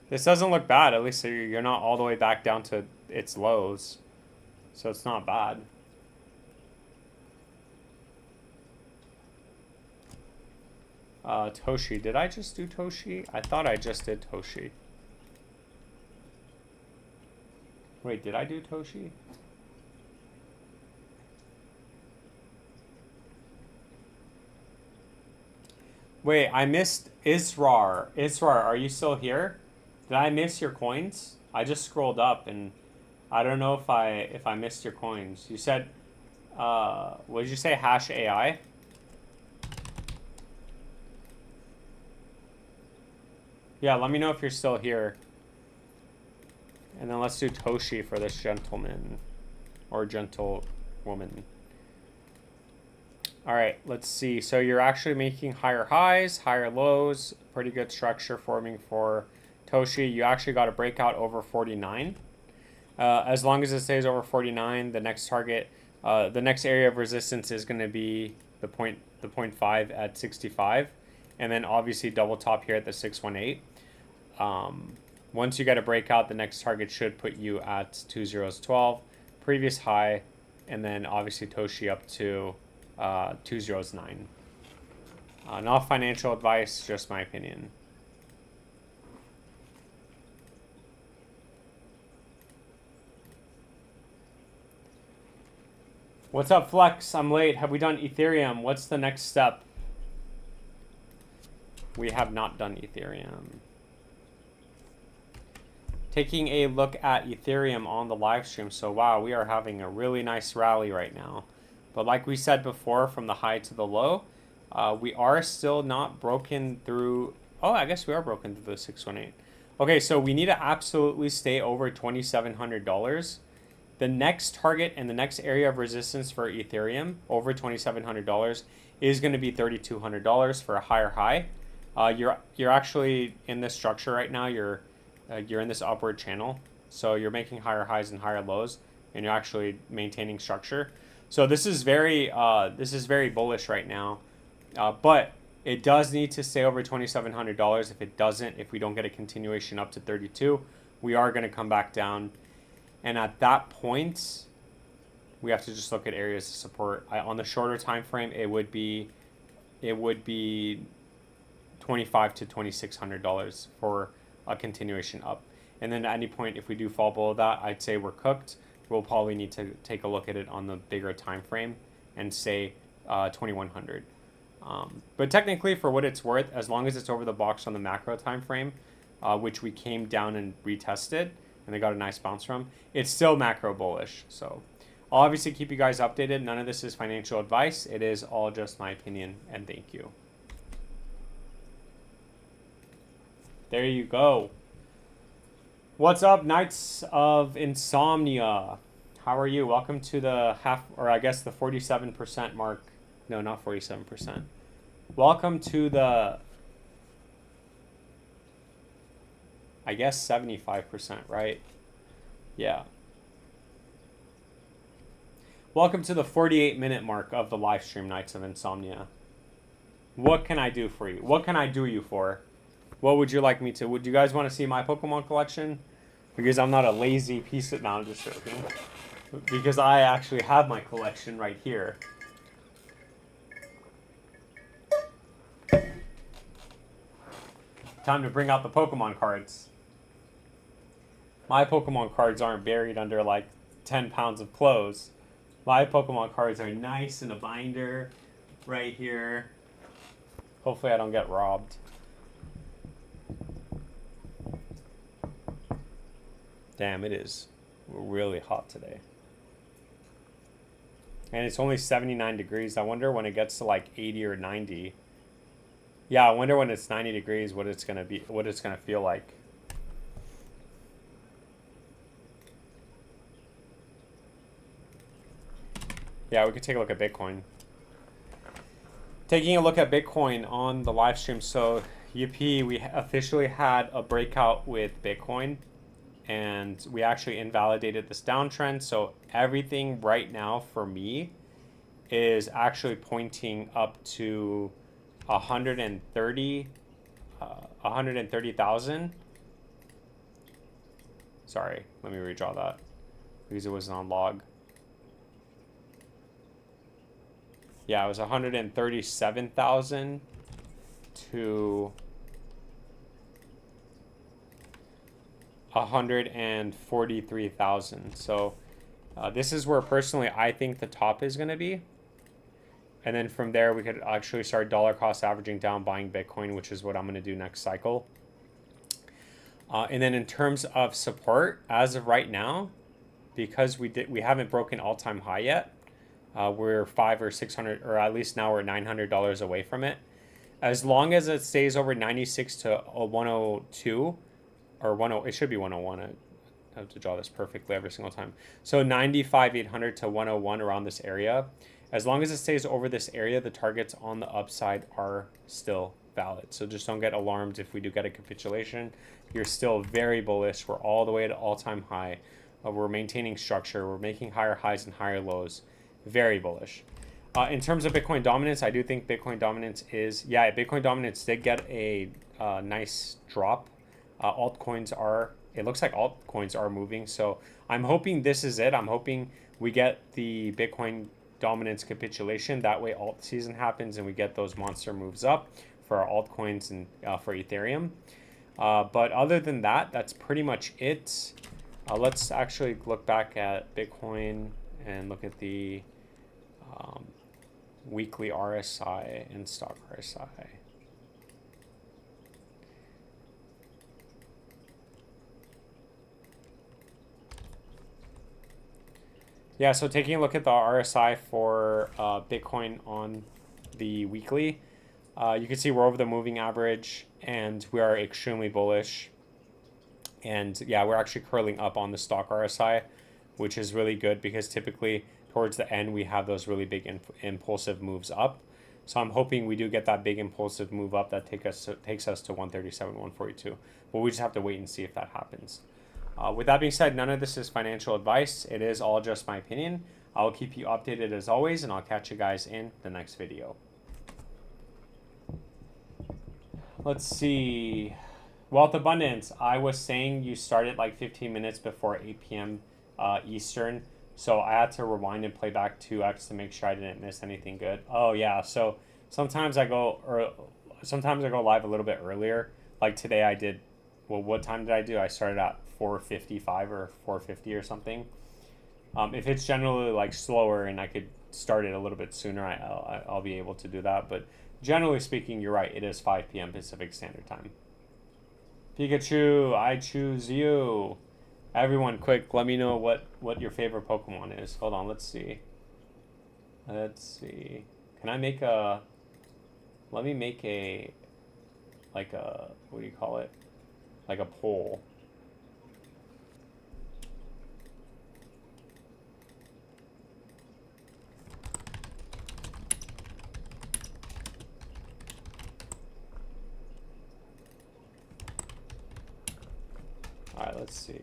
This doesn't look bad. At least you're not all the way back down to its lows. So it's not bad. Toshi. Did I just do Toshi? I thought I just did Toshi. Wait, did I do Toshi? Wait, I missed Israr. Israr, are you still here? Did I miss your coins? I just scrolled up and I don't know if I missed your coins. You said what did you say? Hash AI? Yeah, let me know if you're still here. And then let's do Toshi for this gentleman or gentlewoman. All right, let's see. So you're actually making higher highs, higher lows, pretty good structure forming for Toshi. You actually got a breakout over 49. As long as it stays over 49, the next target, the next area of resistance is going to be the 0.5 at 65. And then obviously double top here at the 618. Once you get a breakout, the next target should put you at 2012, previous high, and then obviously Toshi up to 2009. Not financial advice, just my opinion. What's up, Flex? I'm late. Have we done Ethereum? What's the next step? We have not done Ethereum. Taking a look at Ethereum on the live stream. So wow, we are having a really nice rally right now. But like we said before, from the high to the low, we are still not broken through. Oh, I guess we are broken through the 618. Okay, so we need to absolutely stay over $2,700. The next target and the next area of resistance for Ethereum over $2,700 is going to be $3,200 for a higher high. You're actually in this structure right now. You're in this upward channel, so you're making higher highs and higher lows, and you're actually maintaining structure. So this is very bullish right now, but it does need to stay over $2,700. If it doesn't, if we don't get a continuation up to 32, we are going to come back down, and at that point, we have to just look at areas of support. On the shorter time frame, it would be $2,500 to $2,600 for a continuation up. And then at any point, if we do fall below that, I'd say we're cooked. We'll probably need to take a look at it on the bigger time frame and say 2,100. But technically, for what it's worth, as long as it's over the box on the macro time frame, which we came down and retested, and they got a nice bounce from, it's still macro bullish. So I'll obviously keep you guys updated. None of this is financial advice. It is all just my opinion, and thank you. There you go. What's up, Knights of Insomnia? How are you? Welcome to the I guess the 47% mark. No, not 47%. Welcome to the, I guess 75%, right? Yeah. Welcome to the 48-minute mark of the live stream, Knights of Insomnia. What can I do for you? What can I do you for? What would you like me to? Would you guys want to see my Pokemon collection? Because I'm not a lazy piece of... No, I'm just joking. Because I actually have my collection right here. Time to bring out the Pokemon cards. My Pokemon cards aren't buried under like 10 pounds of clothes. My Pokemon cards are nice in a binder right here. Hopefully I don't get robbed. Damn, it is really hot today. And it's only 79 degrees. I wonder when it gets to like 80 or 90. Yeah, I wonder when it's 90 degrees what it's gonna be, what it's gonna feel like. Yeah, we could take a look at Bitcoin. Taking a look at Bitcoin on the live stream. So, yippee, we officially had a breakout with Bitcoin. And we actually invalidated this downtrend. So everything right now for me is actually pointing up to 130,000. Sorry, let me redraw that because it wasn't on log. Yeah, it was 137,000 to 143,000. So this is where personally I think the top is going to be. And then from there, we could actually start dollar cost averaging down, buying Bitcoin, which is what I'm going to do next cycle. And then in terms of support, as of right now, because we haven't broken all-time high yet, we're $500 or $600, or at least now we're $900 away from it. As long as it stays over 96 to 102, or 10, it should be 101. I have to draw this perfectly every single time. So 95, 800 to 101 around this area. As long as it stays over this area, the targets on the upside are still valid. So just don't get alarmed if we do get a capitulation. You're still very bullish. We're all the way to all-time high. We're maintaining structure. We're making higher highs and higher lows. Very bullish. In terms of Bitcoin dominance, I do think Bitcoin dominance is, Bitcoin dominance did get a nice drop. Altcoins are, it looks like altcoins are moving. So I'm hoping this is it. I'm hoping we get the Bitcoin dominance capitulation. That way alt season happens and we get those monster moves up for our altcoins and for Ethereum. But other than that, that's pretty much it. Let's actually look back at Bitcoin and look at the weekly RSI and stock RSI. Yeah, so taking a look at the RSI for Bitcoin on the weekly, you can see we're over the moving average and we are extremely bullish. And yeah, we're actually curling up on the stock RSI, which is really good because typically towards the end we have those really big impulsive moves up. So I'm hoping we do get that big impulsive move up that takes us to 137, 142. But we just have to wait and see if that happens. With that being said, none of this is financial advice. It is all just my opinion. I'll keep you updated as always, and I'll catch you guys in the next video. Let's see. Wealth Abundance. I was saying you started like 15 minutes before 8 p.m. Eastern. So I had to rewind and play back 2x to make sure I didn't miss anything good. Oh yeah, so sometimes I go live a little bit earlier. Like today I did, well, what time did I do? I started at 4:55 or 4:50 or something. If it's generally like slower and I could start it a little bit sooner, I'll be able to do that. But generally speaking, you're right. It is 5 p.m. Pacific Standard Time. Pikachu, I choose you. Everyone, quick, let me know what your favorite Pokemon is. Hold on, let's see. Can I make a... Let me make a... Like a... What do you call it? Like a poll. Alright, let's see.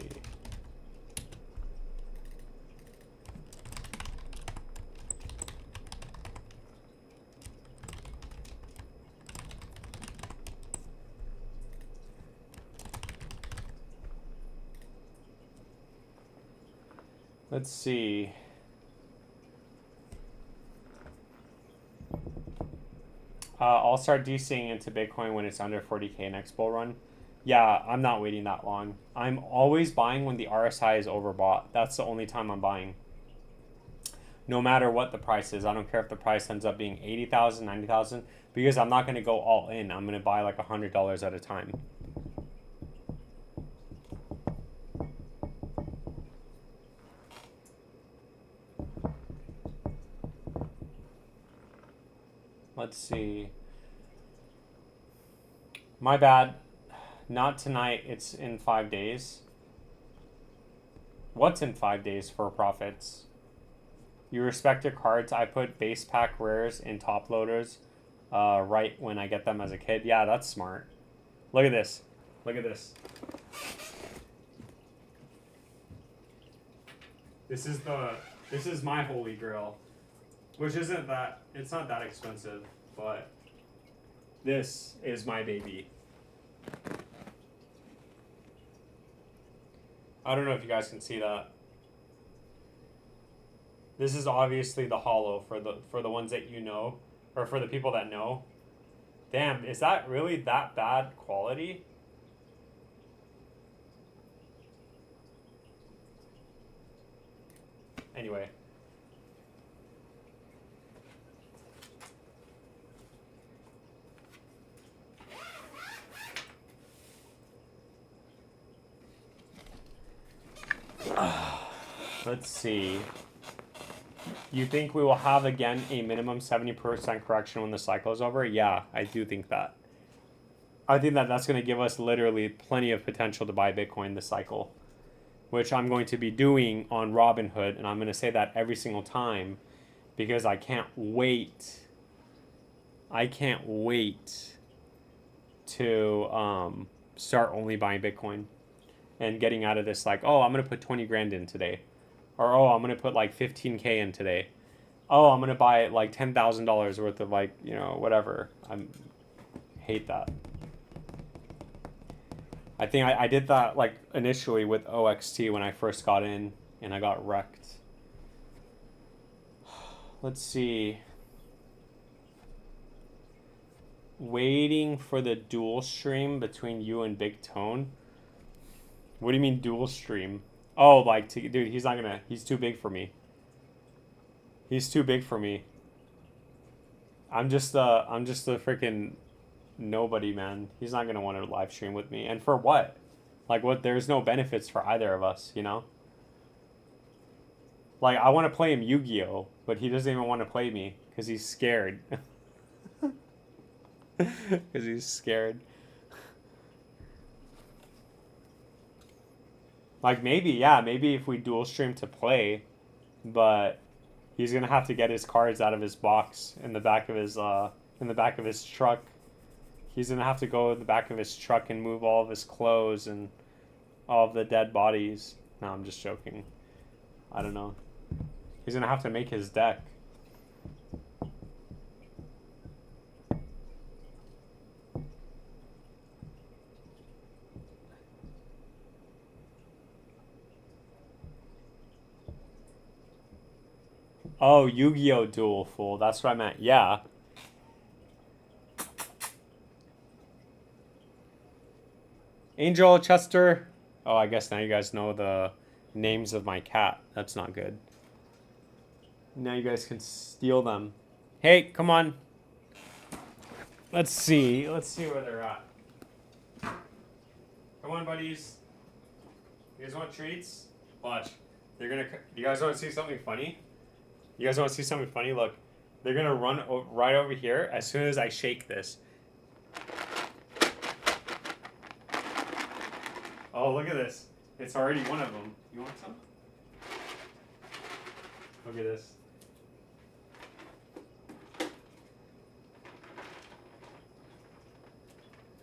Let's see. I'll start DCing into Bitcoin when it's under 40K next bull run. Yeah, I'm not waiting that long. I'm always buying when the RSI is overbought. That's the only time I'm buying. No matter what the price is. I don't care if the price ends up being 80,000, 90,000, because I'm not going to go all in. I'm going to buy like $100 at a time. Let's see. My bad. Not tonight. It's in 5 days. What's in 5 days for profits? You respect your cards. I put base pack rares in top loaders right when I get them as a kid. Yeah, that's smart. Look at this. Look at this. This is my holy grail. Which isn't that, it's not that expensive, but this is my baby. I don't know if you guys can see that. This is obviously the holo for the ones that you know, or for the people that know. Damn, is that really that bad quality? Anyway. Let's see. You think we will have again a minimum 70% correction when the cycle is over? Yeah, I do think that. I think that that's going to give us literally plenty of potential to buy Bitcoin this cycle, which I'm going to be doing on Robinhood, and I'm going to say that every single time because I can't wait. I can't wait to start only buying Bitcoin and getting out of this like, oh, I'm going to put 20 grand in today. Or, oh, I'm going to put like 15K in today. Oh, I'm going to buy like $10,000 worth of like, you know, whatever. I hate that. I think I did that like initially with OXT when I first got in and I got wrecked. Let's see. Waiting for the dual stream between you and Big Tone. What do you mean dual stream? Oh, like, dude, he's not gonna, he's too big for me. He's too big for me. I'm just a freaking nobody, man. He's not gonna want to live stream with me. And for what? Like, what? There's no benefits for either of us, you know? Like, I want to play him Yu-Gi-Oh, but he doesn't even want to play me because he's scared. Because he's scared. Like, maybe, yeah, maybe if we dual stream to play, but he's gonna have to get his cards out of his box in the back of his truck. He's gonna have to go in the back of his truck and move all of his clothes and all of the dead bodies. No, I'm just joking. I don't know. He's gonna have to make his deck. Oh, Yu-Gi-Oh! Duel, fool. That's what I meant. Yeah. Angel, Chester. Oh, I guess now you guys know the names of my cat. That's not good. Now you guys can steal them. Hey, come on. Let's see. Let's see where they're at. Come on, buddies. You guys want treats? Watch. They're gonna. You guys want to see something funny? You guys want to see something funny? Look, they're gonna run right over here as soon as I shake this. Oh, look at this. It's already one of them. You want some? Look at this.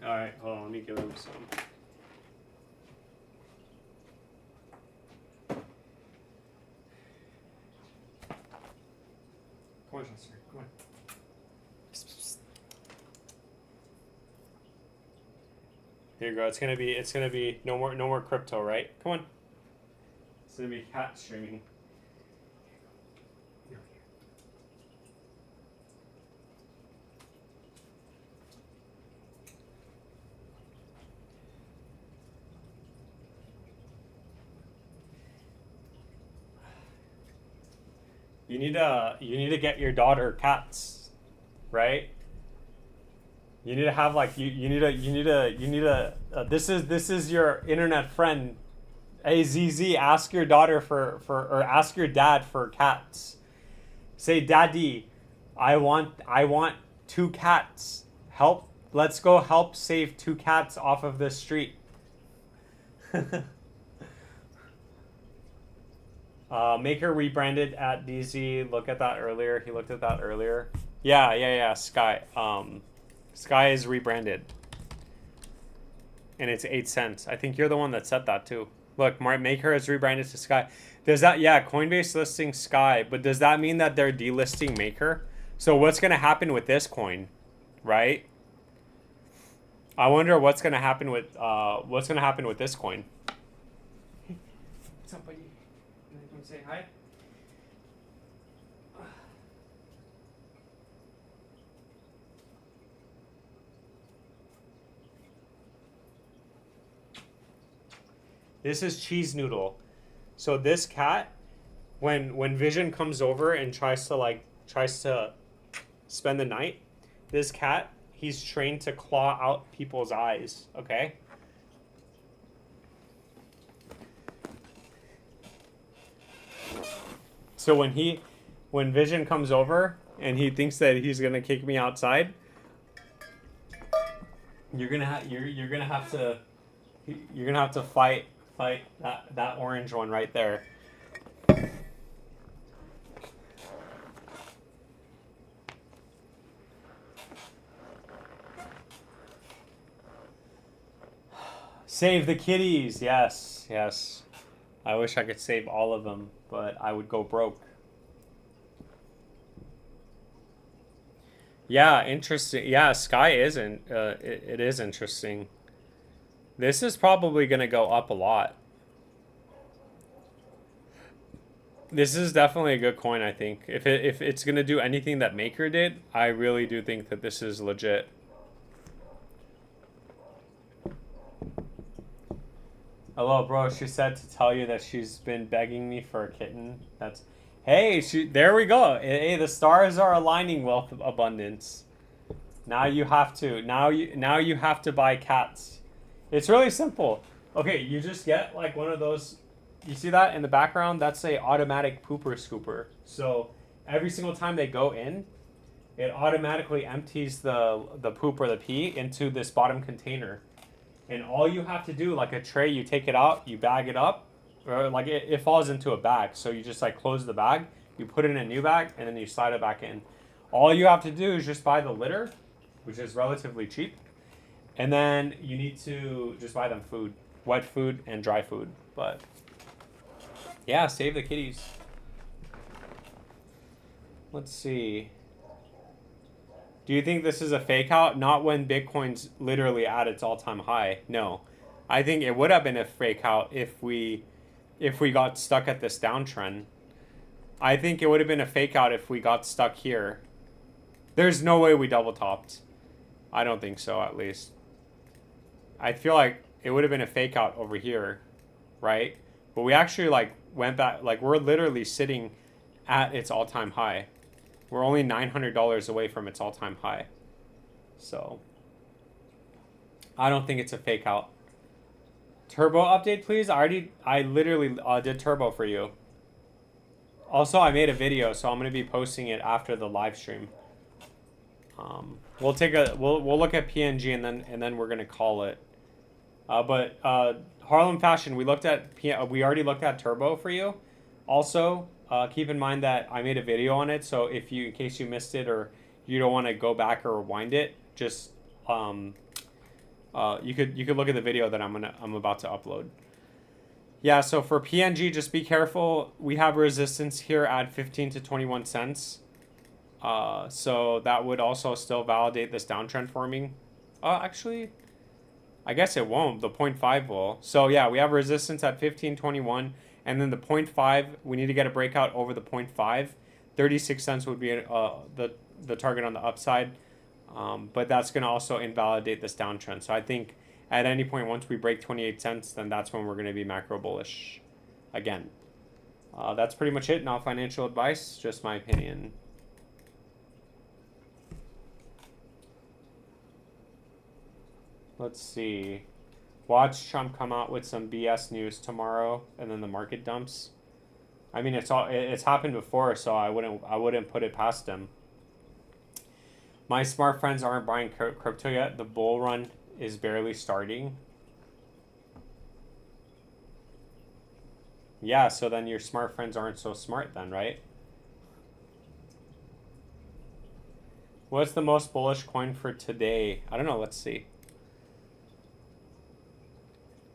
Alright, hold on. Let me give them some. Come on, Chester. Come on. Here you go. It's gonna be no more crypto, right? Come on. It's gonna be cat streaming. You need to get your daughter cats, right? You need to have like you need a this is your internet friend. Hey ZZ, ask your daughter or ask your dad for cats. Say, Daddy, I want 2 cats. Let's go help save 2 cats off of the street. Maker rebranded at DZ. Look at that earlier. He looked at that earlier. Yeah. Sky. Sky is rebranded. And it's 8 cents. I think you're the one that said that too. Look, Maker is rebranded to Sky. Does that, yeah, Coinbase listing Sky, but does that mean that they're delisting Maker? So what's going to happen with this coin, right? I wonder what's going to happen with this coin. What's up, buddy? You want to say hi? This is Cheese Noodle. So this cat, when Vision comes over and tries to spend the night, this cat, he's trained to claw out people's eyes, okay? So when Vision comes over and he thinks that he's gonna kick me outside, you're gonna have to fight that orange one right there. Save the kitties. Yes, yes. I wish I could save all of them, but I would go broke. Yeah, interesting. Yeah, Sky isn't. It is interesting. This is probably going to go up a lot. This is definitely a good coin, I think. If it's going to do anything that Maker did, I really do think that this is legit. Hello, bro. She said to tell you that she's been begging me for a kitten. That's... Hey, there we go. Hey, the stars are aligning, wealth of abundance. Now you have to. Now you have to buy cats. It's really simple. Okay, you just get like one of those. You see that in the background? That's a automatic pooper scooper. So every single time they go in, it automatically empties the poop or the pee into this bottom container. And all you have to do, like a tray, you take it out, you bag it up, or like it falls into a bag. So you just like close the bag, you put it in a new bag, and then you slide it back in. All you have to do is just buy the litter, which is relatively cheap. And then you need to just buy them food, wet food and dry food. But yeah, save the kitties. Let's see. Do you think this is a fake out? Not when Bitcoin's literally at its all-time high. No. I think it would have been a fake out if we got stuck at this downtrend. I think it would have been a fake out if we got stuck here. There's no way we double topped. I don't think so, at least. I feel like it would have been a fake out over here, right? But we actually like went back, like we're literally sitting at its all-time high. We're only $900 away from its all-time high. So I don't think it's a fake out. Turbo update, please. I literally did turbo for you. Also, I made a video, so I'm going to be posting it after the live stream. We'll look at PNG and then we're going to call it. But Harlem Fashion, we already looked at turbo for you. Also, keep in mind that I made a video on it, so in case you missed it or you don't want to go back or rewind it, just you could look at the video that I'm about to upload. Yeah, so for PNG, just be careful. We have resistance here at 15 to 21 cents. So that would also still validate this downtrend forming. Actually, I guess it won't. The 0.5 will. So yeah, we have resistance at 15.21. And then the 0.5, we need to get a breakout over the 0.5. 36 cents would be the target on the upside. But that's going to also invalidate this downtrend. So I think at any point, once we break 28 cents, then that's when we're going to be macro bullish again. That's pretty much it. Not financial advice, just my opinion. Let's see. Watch Trump come out with some BS news tomorrow, and then the market dumps. I mean, it's happened before, so I wouldn't put it past him. My smart friends aren't buying crypto yet. The bull run is barely starting. Yeah, so then your smart friends aren't so smart then, right? What's the most bullish coin for today? I don't know. Let's see.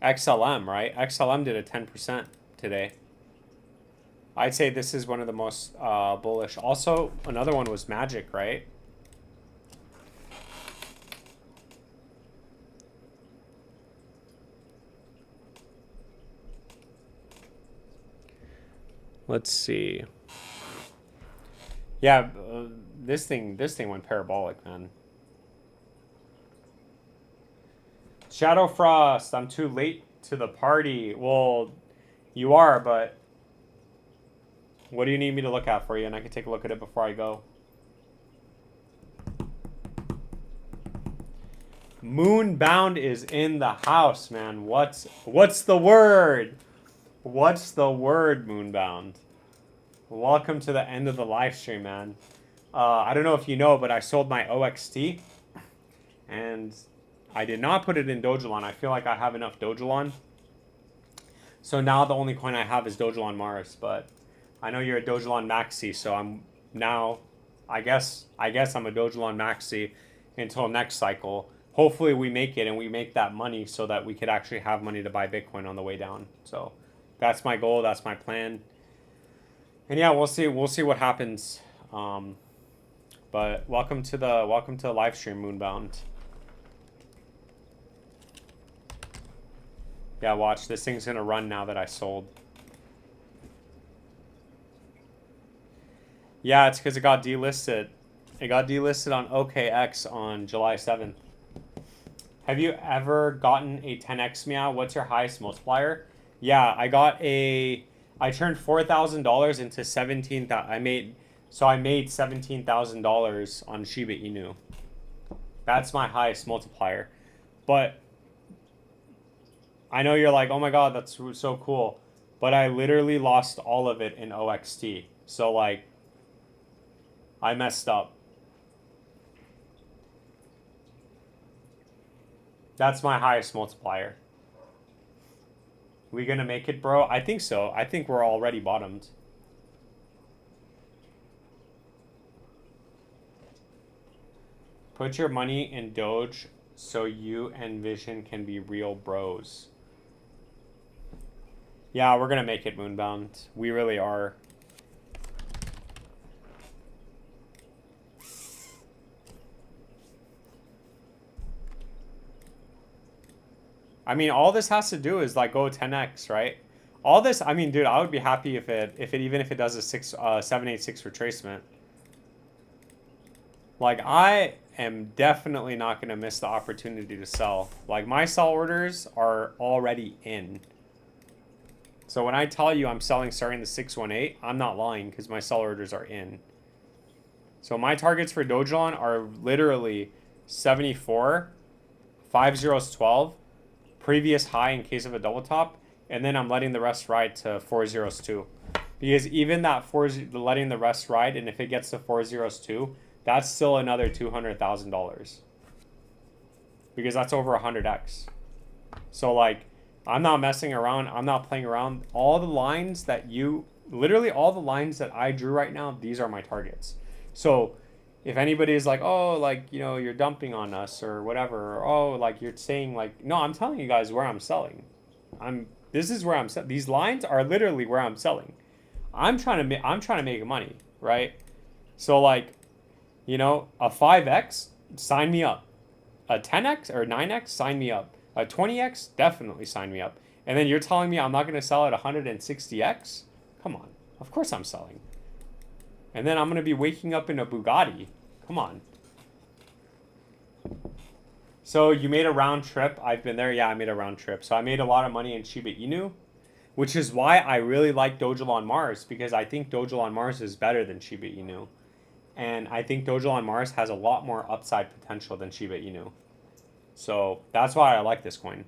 XLM, right? XLM did a 10% today. I'd say this is one of the most bullish. Also, another one was Magic, right? Let's see. Yeah, this thing went parabolic, man. Shadow Frost, I'm too late to the party. Well, you are, but what do you need me to look at for you? And I can take a look at it before I go. Moonbound is in the house, man. What's the word? What's the word, Moonbound? Welcome to the end of the live stream, man. I don't know if you know, but I sold my OXT, and I did not put it in DOGELON. I feel like I have enough DOGELON. So now the only coin I have is DOGELON Mars, but I know you're a DOGELON Maxi, so I'm now, I guess I'm a DOGELON Maxi until next cycle. Hopefully we make it and we make that money so that we could actually have money to buy Bitcoin on the way down. So that's my goal. That's my plan. And yeah, we'll see what happens. But welcome to the live stream, Moonbound. Yeah, watch, this thing's gonna run now that I sold. Yeah, it's because it got delisted. It got delisted on OKX on July 7th. Have you ever gotten a 10x meow? What's your highest multiplier? Yeah, I turned $4,000 into 17,000. I made $17,000 on Shiba Inu. That's my highest multiplier. But I know you're like, oh my god, that's so cool. But I literally lost all of it in OXT. So like, I messed up. That's my highest multiplier. We gonna make it, bro? I think so. I think we're already bottomed. Put your money in Doge so you and Vision can be real bros. Yeah, we're gonna make it, Moonbound. We really are. I mean, all this has to do is like go 10x, right? All this, I mean, dude, I would be happy if it even if it does a 786 retracement. Like, I am definitely not gonna miss the opportunity to sell. Like, my sell orders are already in. So when I tell you I'm selling starting the 618, I'm not lying because my sell orders are in. So my targets for DOGELON are literally 74, 5 zeros 12, previous high in case of a double top, and then I'm letting the rest ride to 4 zeros 2. Because even that letting the rest ride, and if it gets to 4 zeros 2, that's still another $200,000. Because that's over 100x. So like, I'm not messing around. I'm not playing around. All the lines that literally all the lines that I drew right now, these are my targets. So if anybody is like, oh, like, you know, you're dumping on us or whatever, or, oh, like you're saying like, no, I'm telling you guys where I'm selling. This is where I'm selling. These lines are literally where I'm selling. I'm trying to make money, right? So like, you know, a 5x, sign me up. A 10x or 9x, sign me up. A 20x, definitely sign me up. And then you're telling me I'm not going to sell at 160x? Come on. Of course I'm selling. And then I'm going to be waking up in a Bugatti. Come on. So you made a round trip. I've been there. Yeah, I made a round trip. So I made a lot of money in Shiba Inu, which is why I really like DOGELON Mars, because I think DOGELON Mars is better than Shiba Inu. And I think DOGELON Mars has a lot more upside potential than Shiba Inu. So that's why I like this coin.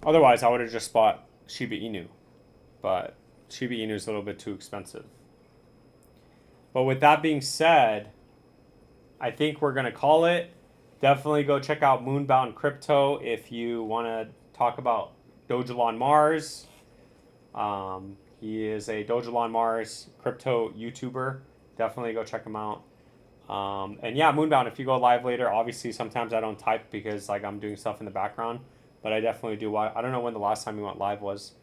Otherwise, I would have just bought Shiba Inu. But Shiba Inu is a little bit too expensive. But with that being said, I think we're going to call it. Definitely go check out Moonbound Crypto if you want to talk about DOGELON Mars. He is a DOGELON Mars crypto YouTuber. Definitely go check him out. And yeah, Moonbound, if you go live later, obviously sometimes I don't type because like I'm doing stuff in the background, but I definitely do. I don't know when the last time you went live was.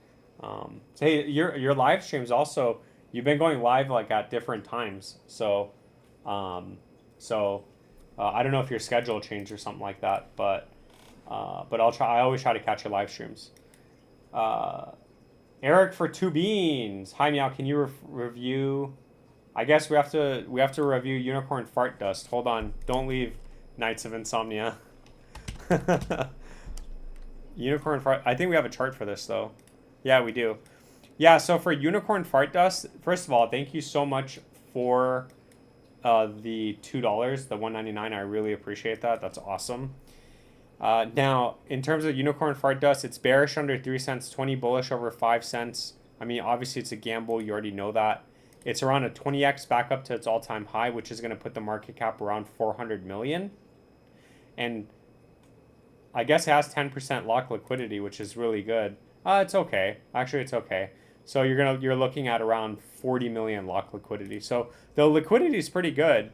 Hey, your live streams also, you've been going live like at different times. So, I don't know if your schedule changed or something like that, but I'll try. I always try to catch your live streams. Eric for 2 beans. Hi Meow, can you review? I guess we have to review Unicorn Fart Dust. Hold on, don't leave, Knights of Insomnia. Unicorn Fart. I think we have a chart for this though. Yeah, we do. Yeah, so for Unicorn Fart Dust, first of all, thank you so much for the $2, the $1.99. I really appreciate that. That's awesome. Now, in terms of Unicorn Fart Dust, it's bearish under 3 cents, 20 bullish over 5 cents. I mean, obviously it's a gamble. You already know that. It's around a 20x back up to its all-time high, which is going to put the market cap around 400 million. And I guess it has 10% lock liquidity, which is really good. It's okay. Actually, it's okay. So you're looking at around 40 million lock liquidity. So the liquidity is pretty good.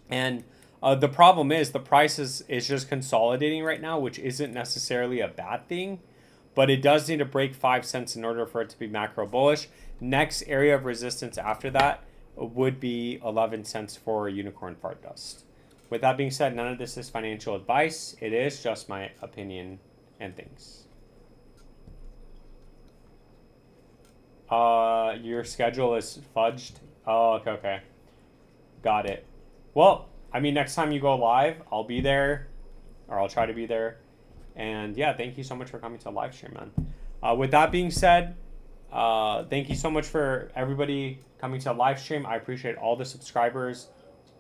And the problem is the price is just consolidating right now, which isn't necessarily a bad thing, but it does need to break 5 cents in order for it to be macro bullish. Next area of resistance after that would be 11 cents for unicorn fart dust. With that being said, none of this is financial advice. It is just my opinion and things. Your schedule is fudged. Oh, okay. Got it. Well, I mean, next time you go live, I'll be there, or I'll try to be there. And yeah, thank you so much for coming to the live stream, man. With that being said, thank you so much for everybody coming to the live stream. I appreciate all the subscribers,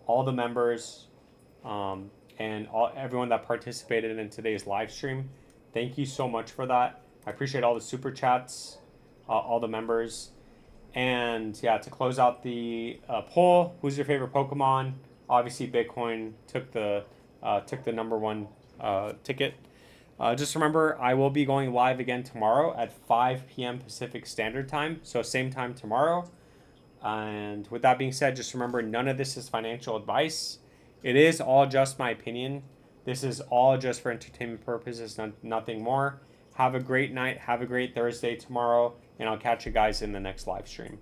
all the members, and everyone that participated in today's live stream. Thank you so much for that. I appreciate all the super chats, all the members. And yeah, to close out the poll, who's your favorite Pokemon? Obviously, Bitcoin took the #1 ticket. Just remember, I will be going live again tomorrow at 5 p.m. Pacific Standard Time. So same time tomorrow. And with that being said, just remember, none of this is financial advice. It is all just my opinion. This is all just for entertainment purposes, nothing more. Have a great night. Have a great Thursday tomorrow. And I'll catch you guys in the next live stream.